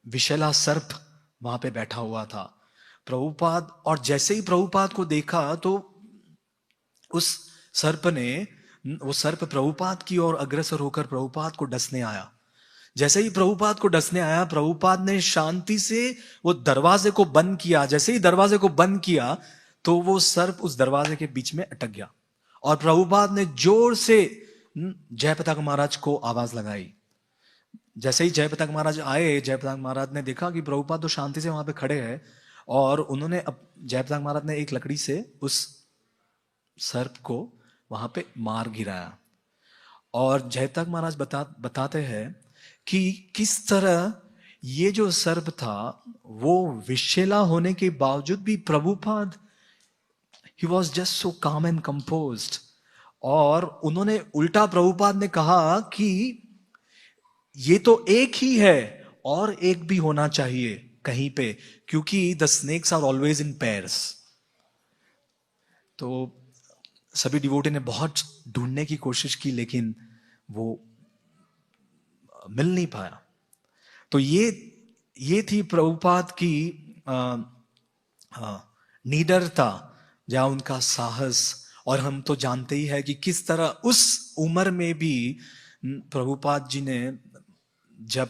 [SPEAKER 1] विषैला सर्प वहां पे बैठा हुआ था। प्रभुपाद, और जैसे ही प्रभुपाद को देखा तो उस सर्प ने, वो सर्प प्रभुपाद की ओर अग्रसर होकर प्रभुपाद को डसने आया। जैसे ही प्रभुपाद को डसने आया, प्रभुपाद ने शांति से वो दरवाजे को बंद किया। जैसे ही दरवाजे को बंद किया तो वो सर्प उस दरवाजे के बीच में अटक गया, और प्रभुपाद ने जोर से जयपताका महाराज को आवाज लगाई। जैसे ही जयपताका महाराज आए, जयपताका महाराज ने देखा कि प्रभुपाद तो शांति से वहां पे खड़े हैं, और उन्होंने जयपताका महाराज ने एक लकड़ी से उस सर्प को वहां पे मार गिराया। और जयपताका महाराज बताते हैं कि किस तरह ये जो सर्प था वो विषैला होने के बावजूद भी Prabhupada, he was just so काम एंड कंपोज्ड। और उन्होंने उल्टा प्रभुपाद ने कहा कि ये तो एक ही है और एक भी होना चाहिए कहीं पे, क्योंकि the snakes are always in pairs. तो सभी डिवोटी ने बहुत ढूंढने की कोशिश की, लेकिन वो मिल नहीं पाया। तो ये थी प्रभुपाद की निडरता, या उनका साहस। और हम तो जानते ही है कि किस तरह उस उम्र में भी प्रभुपाद जी ने, जब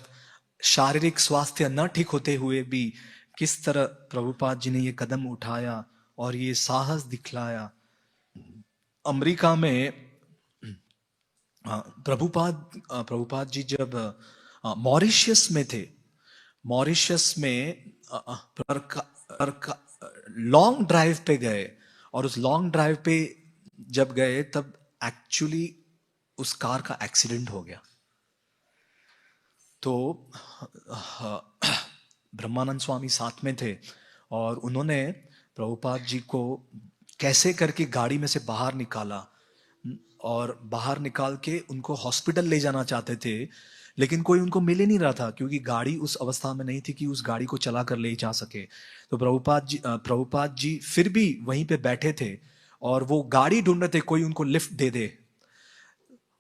[SPEAKER 1] शारीरिक स्वास्थ्य न ठीक होते हुए भी, किस तरह प्रभुपाद जी ने ये कदम उठाया और ये साहस दिखलाया। अमेरिका में प्रभुपाद जी जब मॉरिशस में थे, मॉरिशस में लॉन्ग ड्राइव पे गए, और उस लॉन्ग ड्राइव पे जब गए तब एक्चुअली उस कार का एक्सीडेंट हो गया। तो ब्रह्मानंद स्वामी साथ में थे, और उन्होंने प्रभुपाद जी को कैसे करके गाड़ी में से बाहर निकाला, और बाहर निकाल के उनको हॉस्पिटल ले जाना चाहते थे, लेकिन कोई उनको मिल ही नहीं रहा था, क्योंकि गाड़ी उस अवस्था में नहीं थी कि उस गाड़ी को चला कर ले जा सके। तो प्रभुपाद जी फिर भी वहीं पे बैठे थे, और वो गाड़ी ढूंढ रहे थे कोई उनको लिफ्ट दे दे।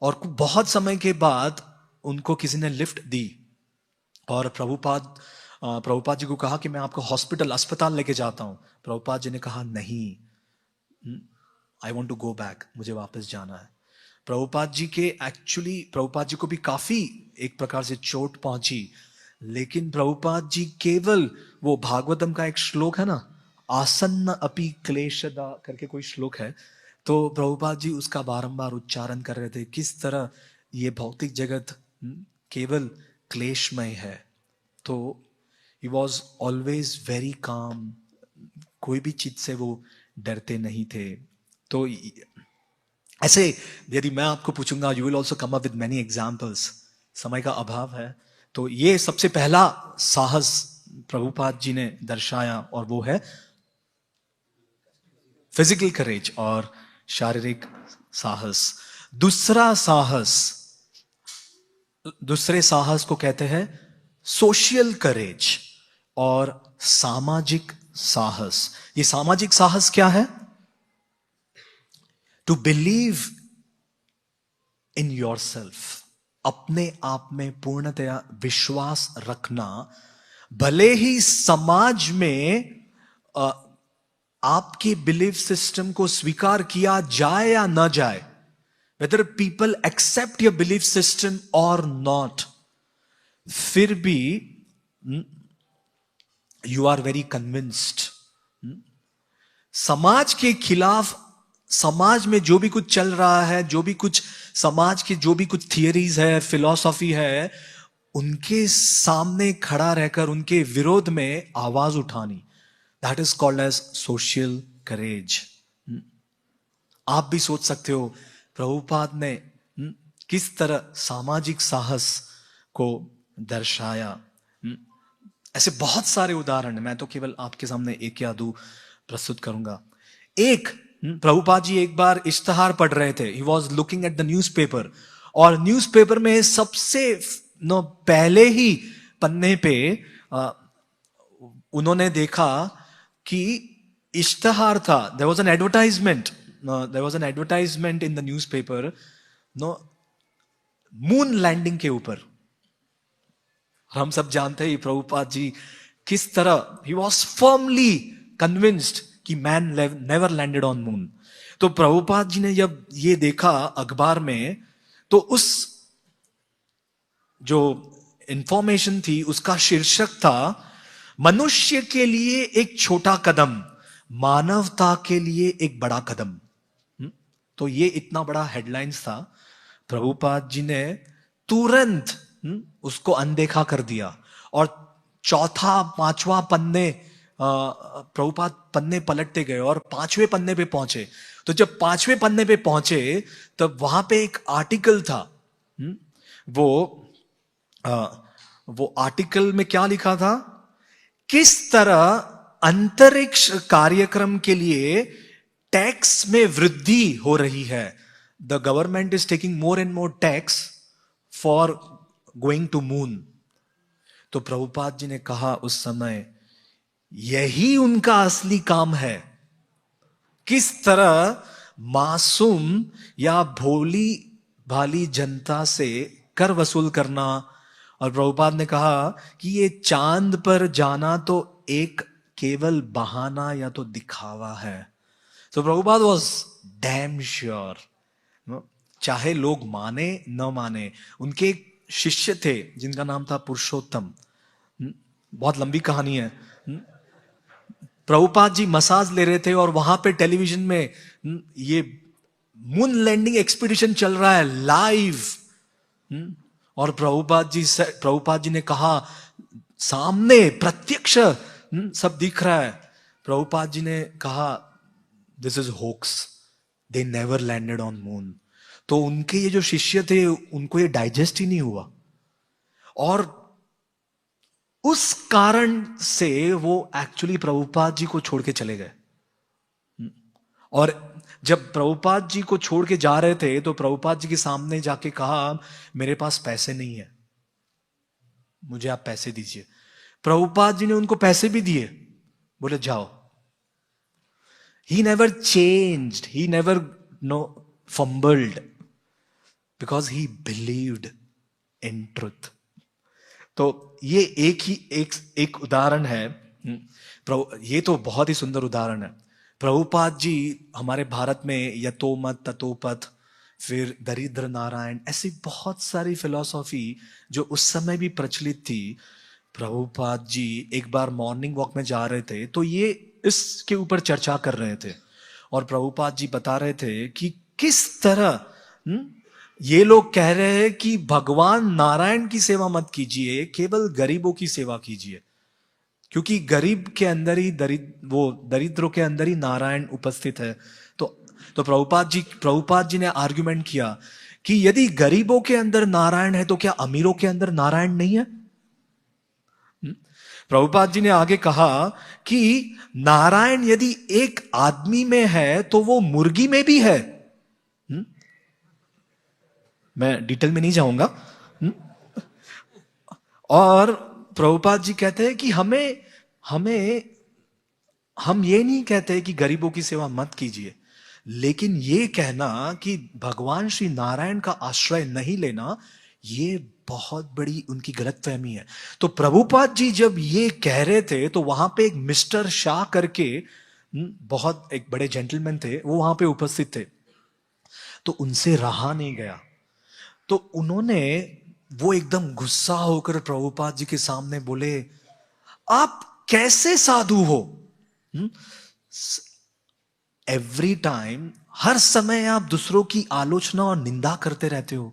[SPEAKER 1] और बहुत समय के बाद उनको किसी ने लिफ्ट दी, और प्रभुपाद जी को कहा कि मैं आपको अस्पताल लेके जाता हूं। प्रभुपाद जी ने कहा नहीं, I want to go back, मुझे वापस जाना है। प्रभुपाद जी को भी काफी एक प्रकार से चोट पहुंची, लेकिन प्रभुपाद जी केवल, वो भागवतम का एक श्लोक है ना, आसन्न अपि क्लेशदा करके कोई श्लोक है, तो प्रभुपाद जी उसका बारंबार उच्चारण कर रहे थे। किस तरह ये भौतिक जगत केवल क्लेशमय है, तो he was always very calm, कोई भी चीज से वो डरते नहीं थे। तो ऐसे यदि मैं आपको पूछूंगा, you will also come up with many examples, समय का अभाव है। तो ये सबसे पहला साहस प्रभुपाद जी ने दर्शाया, और वो है फिजिकल करेज और शारीरिक साहस। दूसरे साहस को कहते हैं सोशल करेज और सामाजिक साहस। ये सामाजिक साहस क्या है? टू बिलीव इन योरसेल्फ, अपने आप में पूर्णतया विश्वास रखना, भले ही समाज में आपके बिलीफ सिस्टम को स्वीकार किया जाए या ना जाए, whether people accept your belief system or not, फिर भी you are very convinced। समाज के खिलाफ, समाज में जो भी कुछ चल रहा है, जो भी कुछ समाज की जो भी कुछ थियरीज है, फिलॉसफी है, उनके सामने खड़ा रहकर उनके विरोध में आवाज उठानी, that is called as social courage. आप भी सोच सकते हो प्रभुपाद ने किस तरह सामाजिक साहस को दर्शाया। ऐसे बहुत सारे उदाहरण, मैं तो केवल आपके सामने एक या दो प्रस्तुत करूंगा। एक, प्रभुपाद जी एक बार इश्तहार पढ़ रहे थे, he was looking at the newspaper, और न्यूज़पेपर में सबसे पहले ही पन्ने पे उन्होंने देखा कि इश्तहार था, there was an advertisement in the newspaper, moon landing के ऊपर। हम सब जानते हैं प्रभुपाद जी किस तरह, ही वॉज फर्मली कन्विंस्ड कि man never landed on moon. तो प्रभुपाद जी ने जब ये देखा अखबार में, तो उस जो इंफॉर्मेशन थी उसका शीर्षक था, मनुष्य के लिए एक छोटा कदम, मानवता के लिए एक बड़ा कदम। तो ये इतना बड़ा हेडलाइंस था, प्रभुपाद जी ने तुरंत उसको अनदेखा कर दिया, और चौथा पांचवा पन्ने, प्रभुपाद पन्ने पलटते गए और पांचवें पन्ने पे पहुंचे। तो जब पांचवें पन्ने पे पहुंचे तब वहां पे एक आर्टिकल था, वो आर्टिकल में क्या लिखा था, किस तरह अंतरिक्ष कार्यक्रम के लिए टैक्स में वृद्धि हो रही है। The government is taking more and more tax for going to moon. तो प्रभुपाद जी ने कहा उस समय, यही उनका असली काम है, किस तरह मासूम या भोली भाली जनता से कर वसूल करना। और प्रभुपाद ने कहा कि ये चांद पर जाना तो एक केवल बहाना या तो दिखावा है। तो प्रभुपाद वॉज डैम श्योर, चाहे लोग माने न माने। उनके एक शिष्य थे जिनका नाम था पुरुषोत्तम, बहुत लंबी कहानी है। प्रभुपाद जी मसाज ले रहे थे और वहां पे टेलीविजन में ये मून लैंडिंग एक्सपीडिशन चल रहा है लाइव, और प्रभुपाद जी ने कहा, सामने प्रत्यक्ष सब दिख रहा है। प्रभुपाद जी ने कहा, this is hoax, they never landed on moon. तो उनके ये जो शिष्य थे उनको ये डाइजेस्ट ही नहीं हुआ, और उस कारण से वो एक्चुअली प्रभुपाद जी को छोड़ के चले गए। और जब प्रभुपाद जी को छोड़ के जा रहे थे तो प्रभुपाद जी के सामने जाके कहा, मेरे पास पैसे नहीं है, मुझे आप पैसे दीजिए। प्रभुपाद जी ने उनको पैसे भी दिए, बोले जाओ। He never changed, he never fumbled, because he believed in truth. तो ये एक उदाहरण है। ये तो बहुत ही सुंदर उदाहरण है। प्रभुपाद जी हमारे भारत में यतोमत ततोपथ, फिर दरिद्र नारायण, ऐसी बहुत सारी फिलॉसफी जो उस समय भी प्रचलित थी। प्रभुपाद जी एक बार मॉर्निंग वॉक में जा रहे थे तो ये इसके ऊपर चर्चा कर रहे थे, और प्रभुपाद जी बता रहे थे कि किस तरह ये लोग कह रहे हैं कि भगवान नारायण की सेवा मत कीजिए, केवल गरीबों की सेवा कीजिए, क्योंकि गरीब के अंदर ही दरिद्रों के अंदर ही नारायण उपस्थित है। तो प्रभुपाद जी ने आर्गुमेंट किया कि यदि गरीबों के अंदर नारायण है तो क्या अमीरों के अंदर नारायण नहीं है? प्रभुपाद जी ने आगे कहा कि नारायण यदि एक आदमी में है तो वो मुर्गी में भी है। मैं डिटेल में नहीं जाऊंगा। और प्रभुपाद जी कहते हैं कि हम ये नहीं कहते कि गरीबों की सेवा मत कीजिए, लेकिन ये कहना कि भगवान श्री नारायण का आश्रय नहीं लेना, ये बहुत बड़ी उनकी गलतफहमी है। तो प्रभुपाद जी जब ये कह रहे थे तो वहां पे एक मिस्टर शाह करके बहुत एक बड़े जेंटलमैन थे, वो वहां पे उपस्थित थे। तो उनसे रहा नहीं गया, तो उन्होंने वो एकदम गुस्सा होकर प्रभुपाद जी के सामने बोले, आप कैसे साधु हो? एवरी टाइम, हर समय आप दूसरों की आलोचना और निंदा करते रहते हो।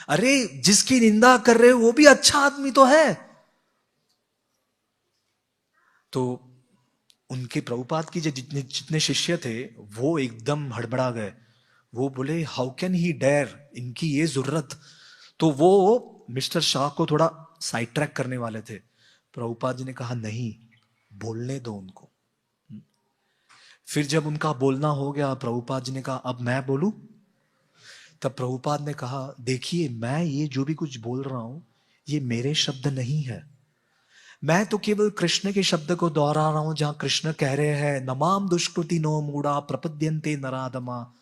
[SPEAKER 1] अरे जिसकी निंदा कर रहे हो वो भी अच्छा आदमी तो है। तो उनके प्रभुपाद की जितने शिष्य थे वो एकदम हड़बड़ा गए। वो बोले, हाउ कैन ही डेयर, इनकी ये जरूरत। तो वो मिस्टर शाह को थोड़ा साइड ट्रैक करने वाले थे। प्रभुपाद जी ने कहा, नहीं, बोलने दो उनको। फिर जब उनका बोलना हो गया, प्रभुपाद जी ने कहा, अब मैं बोलूं? तब प्रभुपाद ने कहा, देखिए, मैं ये जो भी कुछ बोल रहा हूं ये मेरे शब्द नहीं है, मैं तो केवल कृष्ण के शब्द को दोहरा रहा हूं, जहां कृष्ण कह रहे हैं, नमाम दुष्कृति नो मूढ़ा प्रपद्यन्ते नराधमा।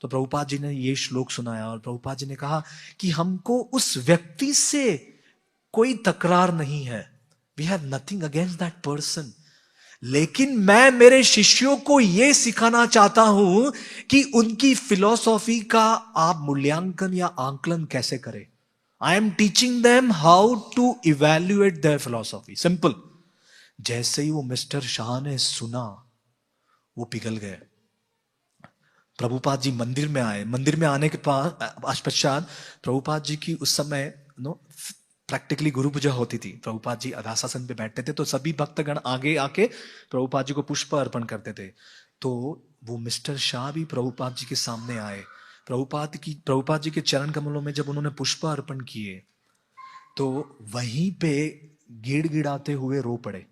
[SPEAKER 1] तो प्रभुपाद जी ने ये श्लोक सुनाया और प्रभुपाद जी ने कहा कि हमको उस व्यक्ति से कोई तकरार नहीं है, we have nothing against that person, लेकिन मैं मेरे शिष्यों को यह सिखाना चाहता हूं कि उनकी फिलॉसफी का आप मूल्यांकन या आंकलन कैसे करें। I am teaching them how to evaluate their philosophy, simple. जैसे ही वो मिस्टर शाह ने सुना, वो पिघल गए। प्रभुपाद जी मंदिर में आए। मंदिर में आने के पश्चात प्रभुपाद जी की उस समय प्रैक्टिकली गुरु पूजा होती थी। प्रभुपाद जी अदासासन पे बैठते थे, तो सभी भक्तगण आगे आके प्रभुपाद जी को पुष्प अर्पण करते थे। तो वो मिस्टर शाह भी प्रभुपाद जी के सामने आए। प्रभुपाद जी के चरण कमलों में जब उन्होंने पुष्प अर्पण किए तो वहीं पे गिड़गिड़ाते हुए रो पड़े।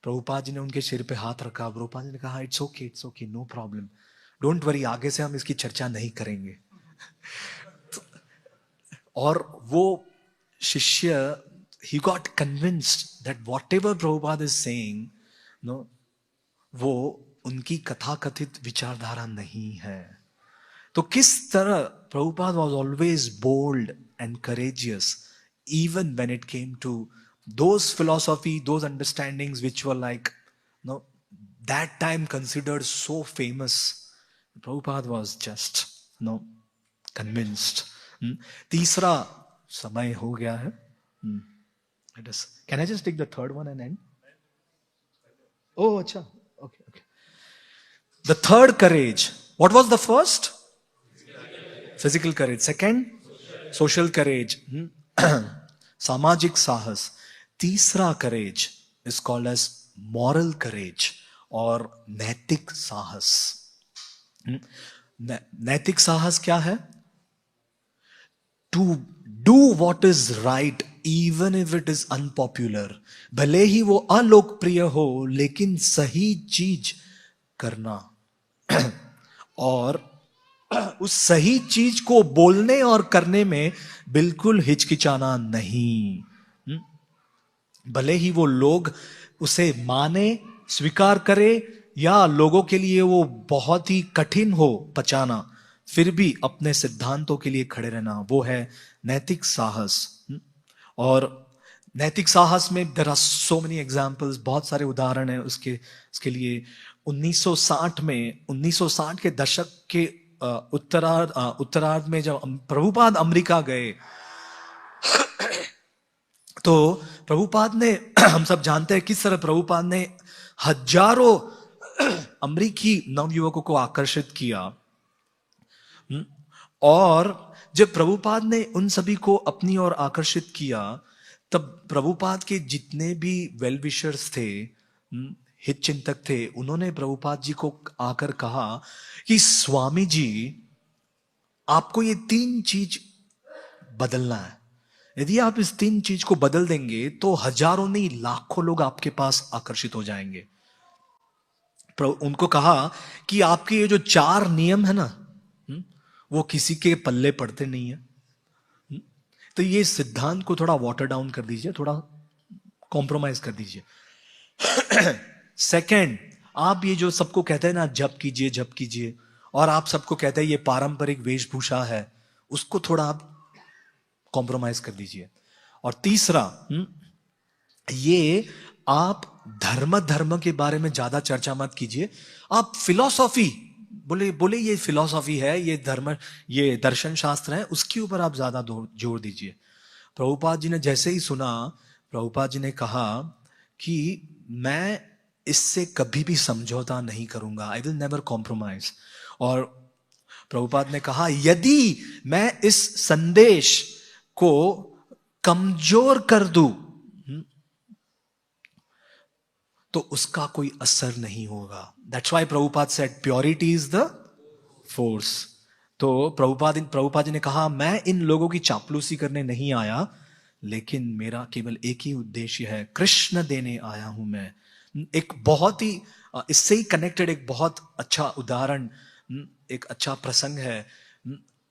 [SPEAKER 1] प्रभुपाद जी ने उनके सिर पे हाथ रखा। प्रभुपाद जी ने कहा, it's okay, no problem, don't worry, आगे से हम इसकी चर्चा नहीं करेंगे। और वो शिष्य, he got convinced that whatever Prabhupada is saying, वो उनकी कथाकथित विचारधारा नहीं है। तो किस तरह Prabhupada was always bold and courageous even when it came to those philosophy, those understandings which were like, that time considered so famous. Prabhupada was just convinced. तीसरा समय हो गया है। Can I just take the third one and end? Oh, अच्छा, okay. The third courage. What was the first? Physical courage. Second, social courage. सामाजिक साहस. तीसरा courage is called as moral courage और नैतिक साहस. नैतिक साहस क्या है? To do what is right even if it is unpopular. भले ही वो अलोकप्रिय हो लेकिन सही चीज करना और उस सही चीज को बोलने और करने में बिल्कुल हिचकिचाना नहीं। भले ही वो लोग उसे माने, स्वीकार करे, या लोगों के लिए वो बहुत ही कठिन हो पचाना, फिर भी अपने सिद्धांतों के लिए खड़े रहना, वो है नैतिक साहस। और नैतिक साहस में there are so many examples, बहुत सारे उदाहरण हैं उसके लिए। 1960 के दशक के उत्तरार्ध में जब प्रभुपाद अमेरिका गए तो प्रभुपाद ने, हम सब जानते हैं किस तरह प्रभुपाद ने हजारों अमेरिकी नवयुवकों को आकर्षित किया और जब प्रभुपाद ने उन सभी को अपनी ओर आकर्षित किया, तब प्रभुपाद के जितने भी वेल विशर्स थे, हित चिंतक थे, उन्होंने प्रभुपाद जी को आकर कहा कि स्वामी जी, आपको ये 3 चीज बदलना है। यदि आप इस 3 चीज को बदल देंगे तो हजारों नहीं लाखों लोग आपके पास आकर्षित हो जाएंगे। उनको कहा कि आपके ये जो 4 नियम है ना, वो किसी के पल्ले पड़ते नहीं है। तो ये सिद्धांत को थोड़ा वाटर डाउन कर दीजिए, थोड़ा कॉम्प्रोमाइज कर दीजिए। सेकंड, आप ये जो सबको कहते हैं ना जप कीजिए जप कीजिए, और आप सबको कहते हैं ये पारंपरिक वेशभूषा है, उसको थोड़ा आप कॉम्प्रोमाइज कर दीजिए। और तीसरा, ये आप धर्म के बारे में ज्यादा चर्चा मत कीजिए। आप फिलॉसॉफी बोले ये फिलॉसॉफी है, ये धर्म, ये दर्शन शास्त्र है, उसके ऊपर आप ज्यादा जोर दीजिए। प्रभुपाद जी ने जैसे ही सुना, प्रभुपाद जी ने कहा कि मैं इससे कभी भी समझौता नहीं करूंगा, आई विल नेवर कॉम्प्रोमाइज। और प्रभुपाद ने कहा यदि मैं इस संदेश को कमजोर कर दूं तो उसका कोई असर नहीं होगा। That's why Prabhupada said purity is the force. तो प्रभुपाद जी ने कहा मैं इन लोगों की चापलूसी करने नहीं आया, लेकिन मेरा केवल एक ही उद्देश्य है, कृष्ण देने आया हूं मैं। एक बहुत ही इससे ही कनेक्टेड एक बहुत अच्छा उदाहरण, एक अच्छा प्रसंग है।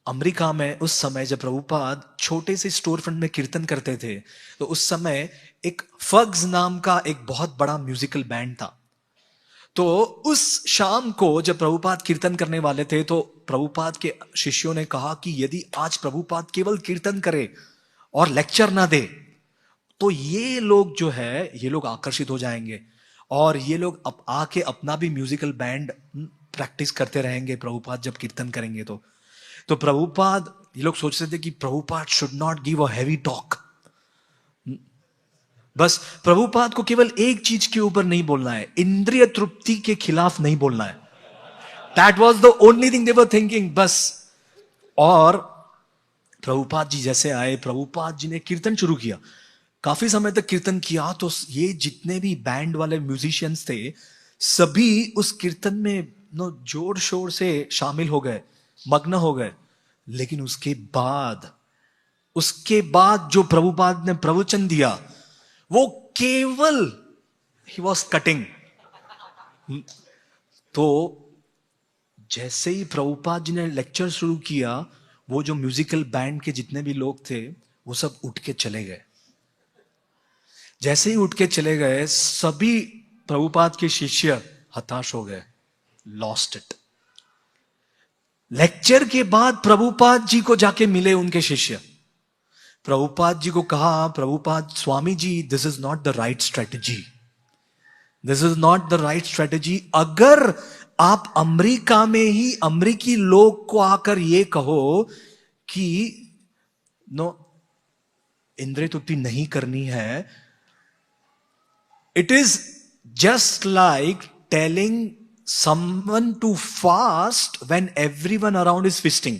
[SPEAKER 1] अमेरिका में उस समय जब प्रभुपाद छोटे से स्टोर फ्रंट में कीर्तन करते थे, तो उस समय एक फग्स नाम का एक बहुत बड़ा म्यूजिकल बैंड था। तो उस शाम को जब प्रभुपाद कीर्तन करने वाले थे, तो प्रभुपाद के शिष्यों ने कहा कि यदि आज प्रभुपाद केवल कीर्तन करे और लेक्चर ना दे तो ये लोग जो है, ये लोग आकर्षित हो जाएंगे और ये लोग आके अपना भी म्यूजिकल बैंड प्रैक्टिस करते रहेंगे प्रभुपाद जब कीर्तन करेंगे। तो प्रभुपाद, ये लोग सोचते थे कि Prabhupada should not give a heavy talk. बस प्रभुपाद को केवल एक चीज के ऊपर नहीं बोलना है, इंद्रिय तृप्ति के खिलाफ नहीं बोलना है। That was the only thing they were thinking, बस। और प्रभुपाद जी जैसे आए, प्रभुपाद जी ने कीर्तन शुरू किया, काफी समय तक कीर्तन किया। तो ये जितने भी बैंड वाले म्यूजिशियंस थे, सभी उस कीर्तन में जोर शोर से शामिल हो गए, मग्न हो गए। लेकिन उसके बाद जो प्रभुपाद ने प्रवचन दिया, वो केवल ही वॉज कटिंग। तो जैसे ही प्रभुपाद जी ने लेक्चर शुरू किया, वो जो म्यूजिकल बैंड के जितने भी लोग थे वो सब उठ के चले गए। जैसे ही उठ के चले गए, सभी प्रभुपाद के शिष्य हताश हो गए, लॉस्ट इट। लेक्चर के बाद प्रभुपाद जी को जाके मिले उनके शिष्य। प्रभुपाद जी को कहा, Prabhupada Swami ji, this is not the right strategy, this is not the right strategy. अगर आप अमेरिका में ही अमेरिकी लोग को आकर ये कहो कि इंद्रिय तृप्ति नहीं करनी है, it is just like telling someone to fast when everyone around is feasting.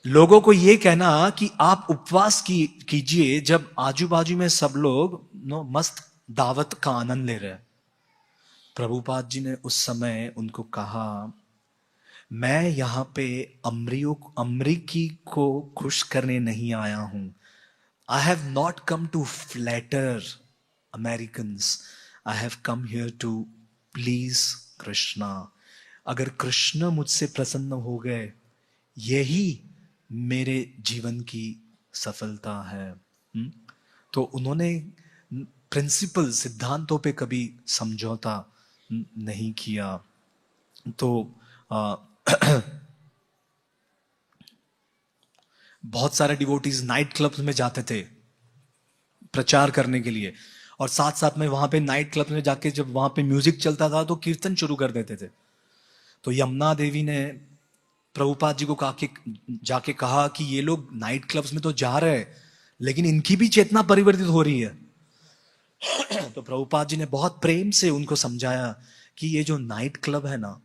[SPEAKER 1] लोगों को यह कहना कि आप उपवास कीजिए जब आजू बाजू में सब लोग मस्त दावत का आनंद ले रहे हैं। प्रभुपाद जी ने उस समय उनको कहा, मैं यहां पे अमरीकी को खुश करने नहीं आया हूं। I have not come to flatter Americans, I have come here to please Krishna. अगर कृष्ण मुझसे प्रसन्न हो गए, यही मेरे जीवन की सफलता है। तो उन्होंने प्रिंसिपल, सिद्धांतों पे कभी समझौता नहीं किया। तो बहुत सारे डिवोटीज नाइट क्लब्स में जाते थे प्रचार करने के लिए, और साथ साथ में वहां पे नाइट क्लब में जाके जब वहां पे म्यूजिक चलता था तो कीर्तन शुरू कर देते थे। तो यमुना देवी ने प्रभुपाद जी को जाके कहा कि ये लोग नाइट क्लब्स में तो जा रहे हैं, लेकिन इनकी भी चेतना परिवर्तित हो रही है। तो प्रभुपाद जी ने बहुत प्रेम से उनको समझाया कि ये जो नाइट क्लब है ना,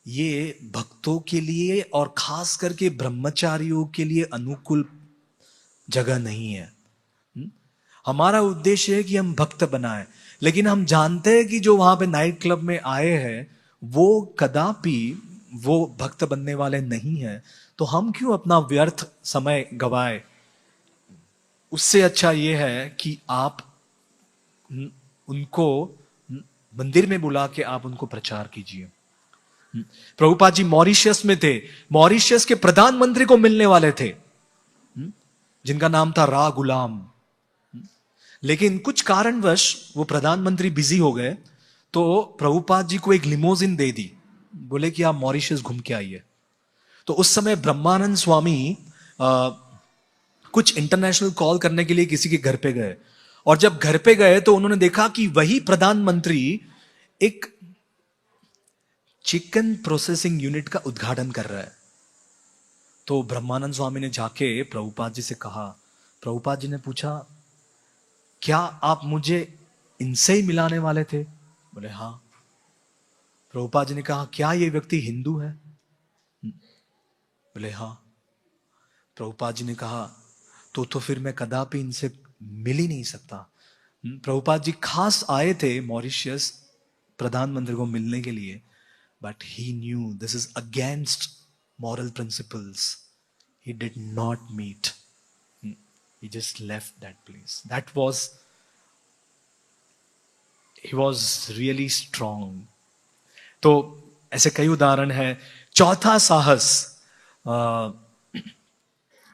[SPEAKER 1] ये भक्तों के लिए और खास करके ब्रह्मचारियों के लिए अनुकूल जगह नहीं है। हमारा उद्देश्य है कि हम भक्त बनाएं, लेकिन हम जानते हैं कि जो वहां पे नाइट क्लब में आए हैं वो कदापि वो भक्त बनने वाले नहीं हैं, तो हम क्यों अपना व्यर्थ समय गवाए। उससे अच्छा ये है कि आप उनको मंदिर में बुला के आप उनको प्रचार कीजिए। प्रभुपाद जी मॉरिशस में थे, मॉरिशस के प्रधानमंत्री को मिलने वाले थे जिनका नाम था रा गुलाम, लेकिन कुछ कारणवश वो प्रधानमंत्री बिजी हो गए, तो प्रभुपाद जी को एक लिमोजिन दे दी, बोले कि आप मॉरिशस घूम के आइए। तो उस समय ब्रह्मानंद स्वामी कुछ इंटरनेशनल कॉल करने के लिए किसी के घर पे गए, और जब घर पे गए तो उन्होंने देखा कि वही प्रधानमंत्री एक चिकन प्रोसेसिंग यूनिट का उद्घाटन कर रहा है। तो ब्रह्मानंद स्वामी ने जाके प्रभुपाद जी से कहा, प्रभुपाद जी ने पूछा क्या आप मुझे इनसे ही मिलाने वाले थे? बोले हाँ। प्रभुपाद जी ने कहा क्या ये व्यक्ति हिंदू है? बोले हाँ। प्रभुपाद जी ने कहा तो फिर मैं कदापि इनसे मिल ही नहीं सकता। प्रभुपाद जी खास आए थे मॉरिशस प्रधानमंत्री को मिलने के लिए, but he new this is against moral principles. He did not meet. He just left that place. He was really strong. तो ऐसे कई उदाहरण हैं। चौथा साहस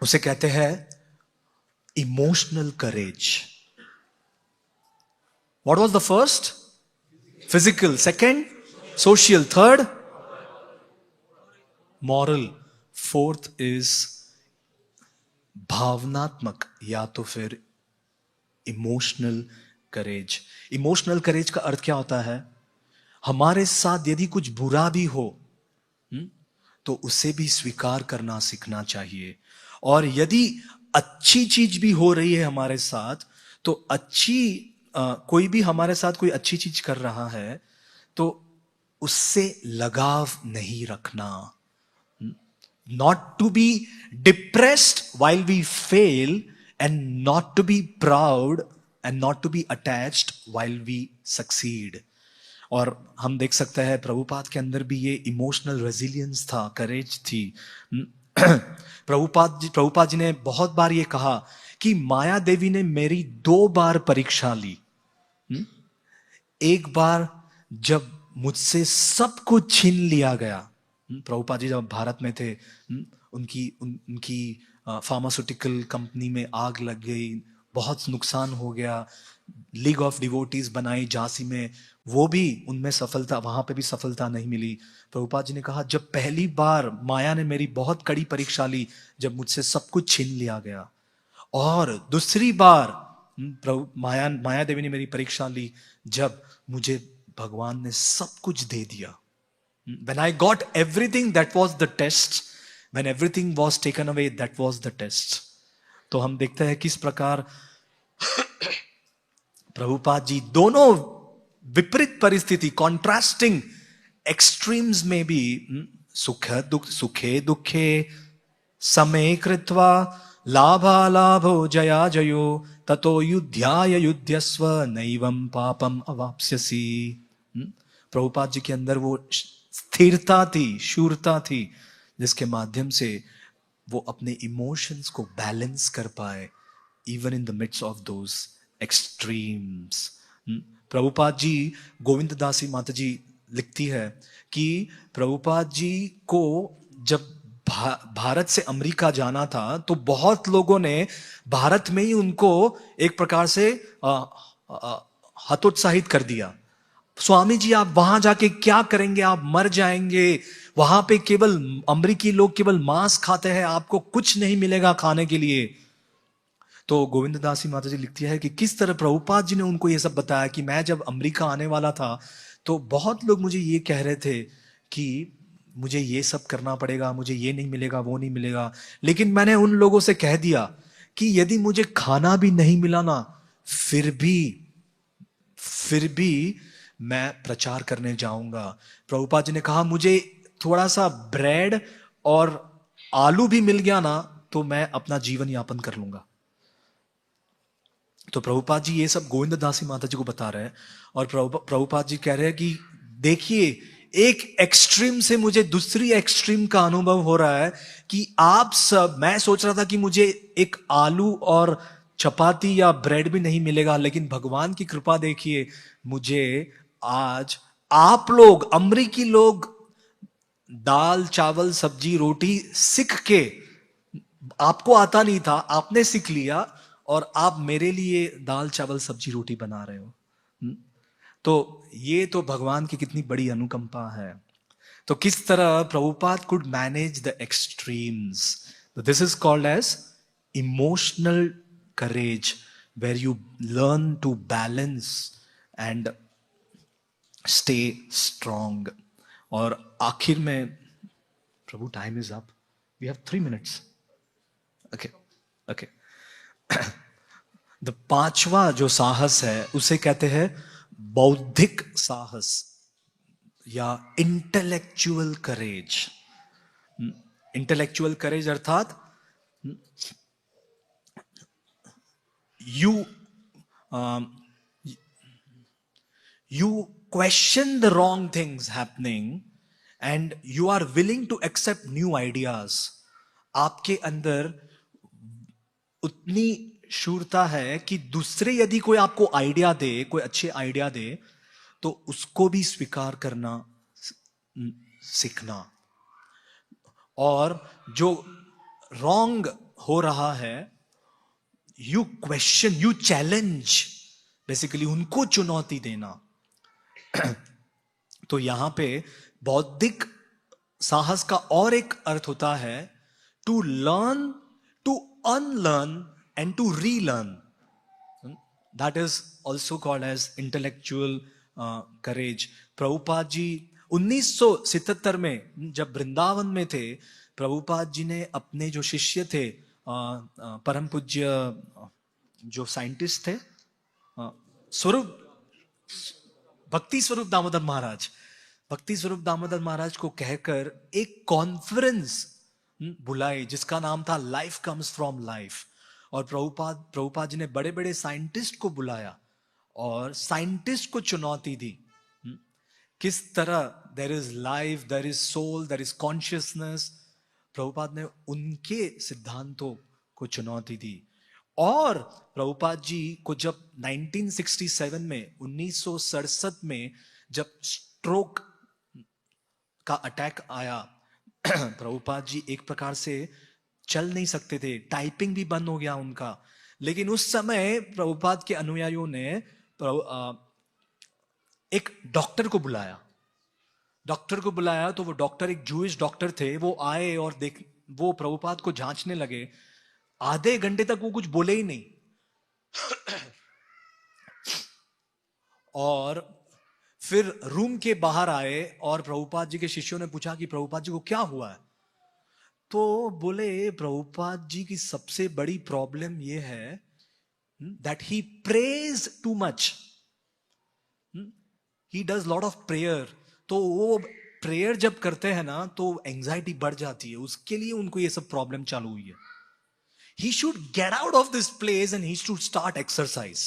[SPEAKER 1] उसे कहते हैं emotional courage. What was the first? Physical. Second, social. Third, moral. Fourth is भावनात्मक या तो फिर इमोशनल करेज। इमोशनल करेज का अर्थ क्या होता है? हमारे साथ यदि कुछ बुरा भी हो तो उसे भी स्वीकार करना सीखना चाहिए, और यदि अच्छी चीज भी हो रही है हमारे साथ तो कोई भी हमारे साथ कोई अच्छी चीज कर रहा है तो उससे लगाव नहीं रखना। Not to be depressed while we fail, and not to be proud and not to be attached while we succeed. और हम देख सकते हैं प्रभुपाद के अंदर भी ये इमोशनल रेजिलियंस था, करेज थी। प्रभुपाद जी ने बहुत बार ये कहा कि माया देवी ने मेरी 2 बार परीक्षा ली। एक बार जब मुझसे सब कुछ छीन लिया गया। प्रभुपाद जी जब भारत में थे उनकी फार्मास्यूटिकल कंपनी में आग लग गई, बहुत नुकसान हो गया। लीग ऑफ डिवोटीज बनाई झांसी में, वो भी उनमें सफलता, वहां पे भी सफलता नहीं मिली। प्रभुपाद जी ने कहा जब पहली बार माया ने मेरी बहुत कड़ी परीक्षा ली जब मुझसे सब कुछ छीन लिया गया, और दूसरी बार माया देवी ने मेरी परीक्षा ली जब मुझे भगवान ने सब कुछ दे दिया। When I got everything, that was the test. When everything was taken away, that was the test. तो हम देखते हैं किस प्रकार प्रभुपाद जी दोनों विपरीत परिस्थिति, कॉन्ट्रास्टिंग एक्सट्रीम्स में भी सुखे दुखे समे कृत्वा लाभालाभो जया जयो ततो युद्धाय युध्यस्व नैवं पापम अवाप्स्यसि। प्रभुपाद जी के अंदर वो स्थिरता थी, शूरता थी, जिसके माध्यम से वो अपने इमोशंस को बैलेंस कर पाए even in the mids of those extremes. Prabhupada ji, Govinda Dasi Mata जी लिखती है कि प्रभुपाद जी को जब भारत से अमेरिका जाना था तो बहुत लोगों ने भारत में ही उनको एक प्रकार से हतोत्साहित कर दिया। स्वामी जी आप वहां जाके क्या करेंगे, आप मर जाएंगे, वहां पे केवल अमेरिकी लोग केवल मांस खाते हैं, आपको कुछ नहीं मिलेगा खाने के लिए। तो गोविंद दासी माता जी लिखती है कि किस तरह प्रभुपाद जी ने उनको ये सब बताया कि मैं जब अमेरिका आने वाला था तो बहुत लोग मुझे ये कह रहे थे कि मुझे ये सब करना पड़ेगा, मुझे ये नहीं मिलेगा, वो नहीं मिलेगा, लेकिन मैंने उन लोगों से कह दिया कि यदि मुझे खाना भी नहीं मिला ना फिर भी मैं प्रचार करने जाऊंगा। प्रभुपाद जी ने कहा मुझे थोड़ा सा ब्रेड और आलू भी मिल गया ना तो मैं अपना जीवन यापन कर लूंगा। तो प्रभुपाद जी ये सब गोविंददासी माता जी को बता रहे हैं, और प्रभुपाद जी कह रहे हैं कि देखिए, एक एक्सट्रीम से मुझे दूसरी एक्सट्रीम का अनुभव हो रहा है कि आप सब, मैं सोच रहा था कि मुझे एक आलू और चपाती या ब्रेड भी नहीं मिलेगा, लेकिन भगवान की कृपा देखिए, मुझे आज आप लोग अमरीकी लोग दाल चावल सब्जी रोटी सीख के, आपको आता नहीं था, आपने सीख लिया और आप मेरे लिए दाल चावल सब्जी रोटी बना रहे हो। तो ये तो भगवान की कितनी बड़ी अनुकंपा है। तो किस तरह Prabhupada could manage the extremes. This is called as emotional courage, where you learn to balance and stay strong. और आखिर में, Prabhu time is up, we have 3 minutes। Okay okay. The पांचवा जो साहस है उसे कहते हैं बौद्धिक साहस या इंटेलेक्चुअल करेज। इंटेलेक्चुअल करेज अर्थात you question the wrong things happening and you are willing to accept new ideas। आपके अंदर उतनी शूरता है कि दूसरे यदि कोई आपको आइडिया दे, कोई अच्छे आइडिया दे, तो उसको भी स्वीकार करना सीखना। और जो रॉन्ग हो रहा है, you question, you challenge, basically उनको चुनौती देना। तो यहां पे बौद्धिक साहस का और एक अर्थ होता है to learn, to unlearn and to relearn. That is also called as intellectual courage. Prabhupada ji 1977 में जब वृंदावन में थे, प्रभुपाद जी ने अपने जो शिष्य थे, परम पूज्य जो साइंटिस्ट थे, स्वरूप भक्ति स्वरूप दामोदर महाराज, भक्ति स्वरूप दामोदर महाराज को कहकर एक कॉन्फ्रेंस बुलाई जिसका नाम था लाइफ कम्स फ्रॉम लाइफ। और प्रभुपाद जी ने बड़े बड़े साइंटिस्ट को बुलाया और साइंटिस्ट को चुनौती दी, किस तरह there is life, there is soul, there is consciousness. Prabhupada ने उनके सिद्धांतों को चुनौती दी। और प्रभुपाद जी को जब 1967 में, 1967 में जब स्ट्रोक का अटैक आया, प्रभुपाद जी एक प्रकार से चल नहीं सकते थे, टाइपिंग भी बंद हो गया उनका। लेकिन उस समय प्रभुपाद के अनुयायियों ने एक डॉक्टर को बुलाया। डॉक्टर को बुलाया तो वो डॉक्टर एक जूइश डॉक्टर थे। वो आए और वो प्रभुपाद को जांचने लगे। आधे घंटे तक वो कुछ बोले ही नहीं। और फिर रूम के बाहर आए और प्रभुपाद जी के शिष्यों ने पूछा कि प्रभुपाद जी को क्या हुआ है। तो बोले प्रभुपाद जी की सबसे बड़ी प्रॉब्लम यह है that he praise too much, he does lot of prayer. तो वो प्रेयर जब करते हैं ना तो एंजाइटी बढ़ जाती है, उसके लिए उनको ये सब प्रॉब्लम चालू हुई है। He should get out of this place and he should start exercise।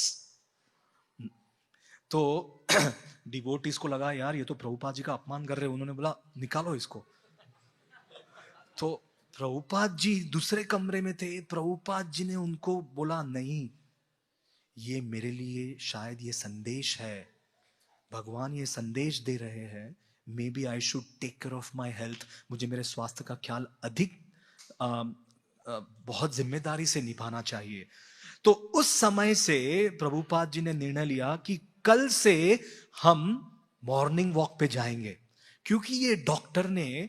[SPEAKER 1] तो डिवोटीज को लगा यार ये तो प्रभुपाद जी का अपमान कर रहे हैं, उन्होंने बोला निकालो इसको। तो प्रभुपाद जी दूसरे कमरे में थे। प्रभुपाद जी ने उनको बोला नहीं, ये मेरे लिए शायद ये संदेश है, भगवान ये संदेश दे रहे हैं, maybe I should take care of my health, मुझे मेरे स्वास्थ्य का ख्याल अधिक बहुत जिम्मेदारी से निभाना चाहिए। तो उस समय से प्रभुपाद जी ने निर्णय लिया कि कल से हम मॉर्निंग वॉक पे जाएंगे, क्योंकि ये डॉक्टर ने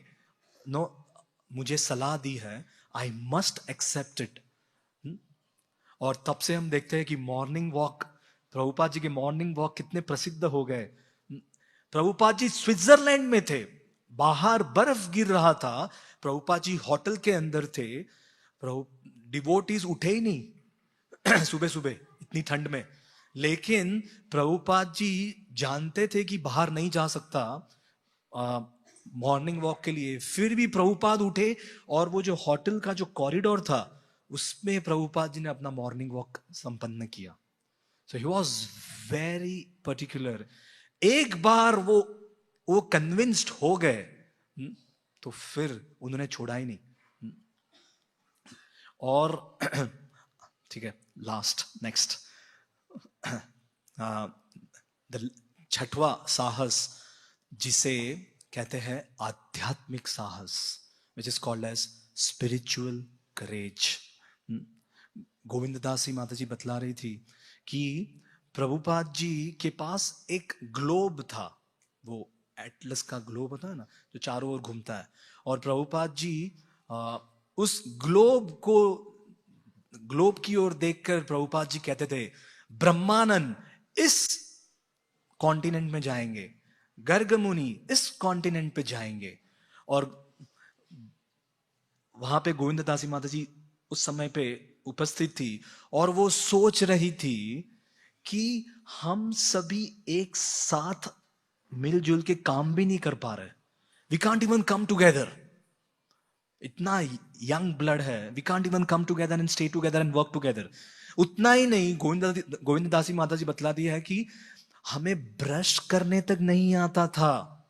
[SPEAKER 1] मुझे सलाह दी है, आई मस्ट एक्सेप्ट इट। और तब से हम देखते हैं कि मॉर्निंग वॉक, प्रभुपाद जी के मॉर्निंग वॉक कितने प्रसिद्ध हो गए। प्रभुपाद जी स्विट्जरलैंड में थे, बाहर बर्फ गिर रहा था, प्रभुपाद जी होटल के अंदर थे। डिवोटीज उठे ही नहीं सुबह सुबह इतनी ठंड में, लेकिन प्रभुपाद जी जानते थे कि बाहर नहीं जा सकता, मॉर्निंग वॉक के लिए। फिर भी प्रभुपाद उठे और वो जो होटल का जो कॉरिडोर था उसमें प्रभुपाद जी ने अपना मॉर्निंग वॉक संपन्न किया। सो ही वॉज वेरी पर्टिकुलर। एक बार वो कन्विंस्ड हो गए तो फिर उन्होंने छोड़ा ही नहीं। और ठीक है, लास्ट नेक्स्ट छठवां साहस जिसे कहते हैं आध्यात्मिक साहस, which is called as spiritual courage. Govindadasi Mata ji बतला रही थी कि प्रभुपाद जी के पास एक ग्लोब था, वो एटलस का ग्लोब होता है ना जो चारों ओर घूमता है, और प्रभुपाद जी उस ग्लोब की ओर देखकर प्रभुपाद जी कहते थे ब्रह्मानंद इस कॉन्टिनेंट में जाएंगे, गर्ग मुनि इस कॉन्टिनेंट पे जाएंगे। और वहां पे गोविंददासी माता जी उस समय पे उपस्थित थी और वो सोच रही थी कि हम सभी एक साथ मिलजुल के काम भी नहीं कर पा रहे, we can't even come together. इतना यंग ब्लड है, we can't even come together and stay together and work together. उतना ही नहीं, गोविंददासी माता जी बतला दिया है कि हमें ब्रश करने तक नहीं आता था।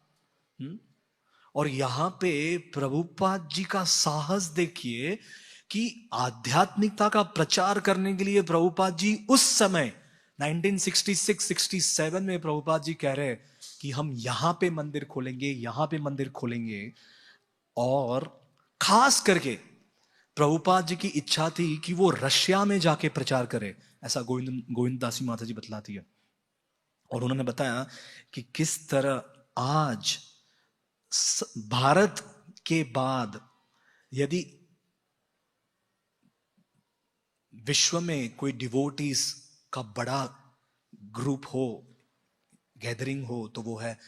[SPEAKER 1] और यहां पे प्रभुपाद जी का साहस देखिए कि आध्यात्मिकता का प्रचार करने के लिए प्रभुपाद जी उस समय 1966-67 में प्रभुपाद जी कह रहे कि हम यहां पे मंदिर खोलेंगे, यहां पे मंदिर खोलेंगे। और खास करके प्रभुपाद जी की इच्छा थी कि वो रशिया में जाके प्रचार करे, ऐसा गोविंददासी माता जी बतलाती है। और उन्होंने बताया कि किस तरह आज भारत के बाद यदि विश्व में कोई डिवोटीज का बड़ा ग्रुप हो, गैदरिंग हो, तो वो है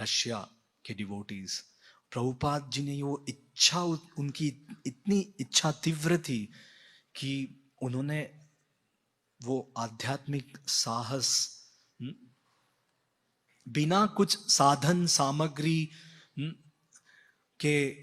[SPEAKER 1] रशिया के डिवोटीज। प्रभुपाद जी ने वो इच्छा, उनकी इतनी इच्छा तीव्र थी कि उन्होंने वो आध्यात्मिक साहस बिना कुछ साधन सामग्री के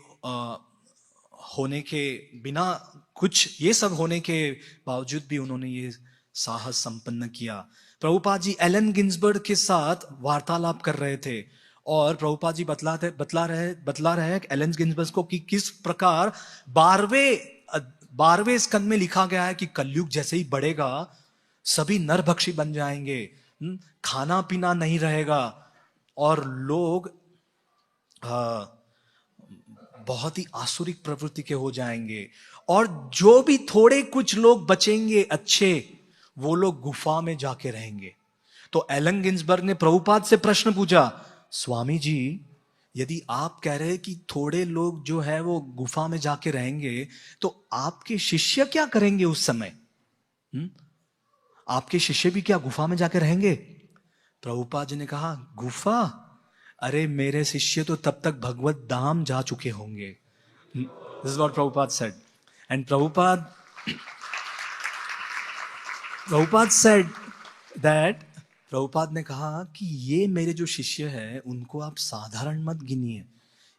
[SPEAKER 1] होने के, बिना कुछ ये सब होने के बावजूद भी उन्होंने ये साहस संपन्न किया। प्रभुपाद जी एलन गिन्सबर्ग के साथ वार्तालाप कर रहे थे और प्रभुपाद जी बतला रहे हैं एलन गिन्सबर्ग को कि किस प्रकार 12वें स्कंद में लिखा गया है कि कलयुग जैसे ही बढ़ेगा सभी नरभक्षी बन जाएंगे, खाना पीना नहीं रहेगा और लोग बहुत ही आसुरिक प्रवृत्ति के हो जाएंगे, और जो भी थोड़े कुछ लोग बचेंगे अच्छे, वो लोग गुफा में जाके रहेंगे। तो एलन गिन्सबर्ग ने प्रभुपाद से प्रश्न पूछा, स्वामी जी यदि आप कह रहे हैं कि थोड़े लोग जो है वो गुफा में जाके रहेंगे, तो आपके शिष्य क्या करेंगे उस समय? आपके शिष्य भी क्या गुफा में जाके रहेंगे? प्रभुपाद जी ने कहा, गुफा? अरे मेरे शिष्य तो तब तक भगवत धाम जा चुके होंगे। This is what Prabhupada said. And Prabhupada said that, Prabhupada ने कहा कि ये मेरे जो शिष्य हैं उनको आप साधारण मत गिनिए,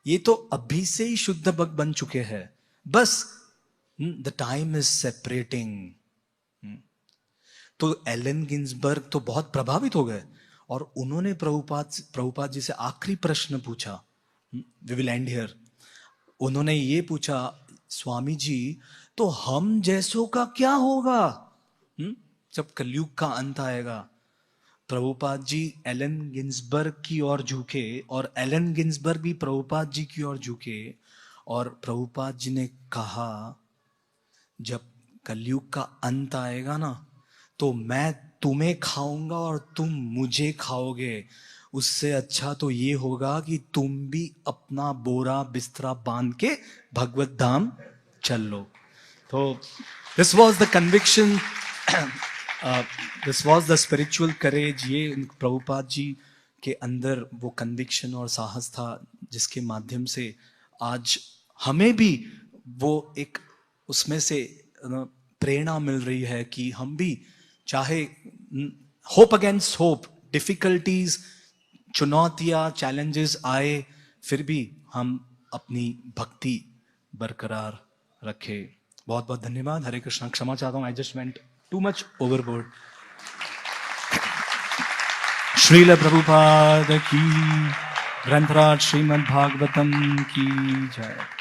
[SPEAKER 1] ये तो अभी से ही शुद्ध भक्त बन चुके हैं, बस द टाइम इज सेपरेटिंग। तो एलन गिन्सबर्ग तो बहुत प्रभावित हो गए और उन्होंने प्रभुपाद जी से आखिरी प्रश्न पूछा, वी विल एंड हियर। उन्होंने ये पूछा, स्वामी जी तो हम जैसों का क्या होगा जब कलयुग का अंत आएगा? प्रभुपाद जी एलन गिन्सबर्ग की ओर झुके और एलन गिन्सबर्ग भी प्रभुपाद जी की ओर झुके और प्रभुपाद जी ने कहा, जब कलयुग का अंत आएगा ना तो मैं तुम्हें खाऊंगा और तुम मुझे खाओगे, उससे अच्छा तो ये होगा कि तुम भी अपना बोरा बिस्तरा बांध के भगवत धाम चल लो। तो this was the conviction, this was the spiritual courage. ये प्रभुपाद जी के अंदर वो कन्विक्शन और साहस था जिसके माध्यम से आज हमें भी वो एक उसमें से प्रेरणा मिल रही है कि हम भी चाहे होप अगेंस्ट होप, डिफिकल्टीज, चुनौतियां, चैलेंजेस आए, फिर भी हम अपनी भक्ति बरकरार रखें। बहुत बहुत धन्यवाद। हरे कृष्णा। क्षमा चाहता हूँ, I just went too much overboard. Srila Prabhupada की, ग्रंथराज श्रीमद् भागवतम की जय।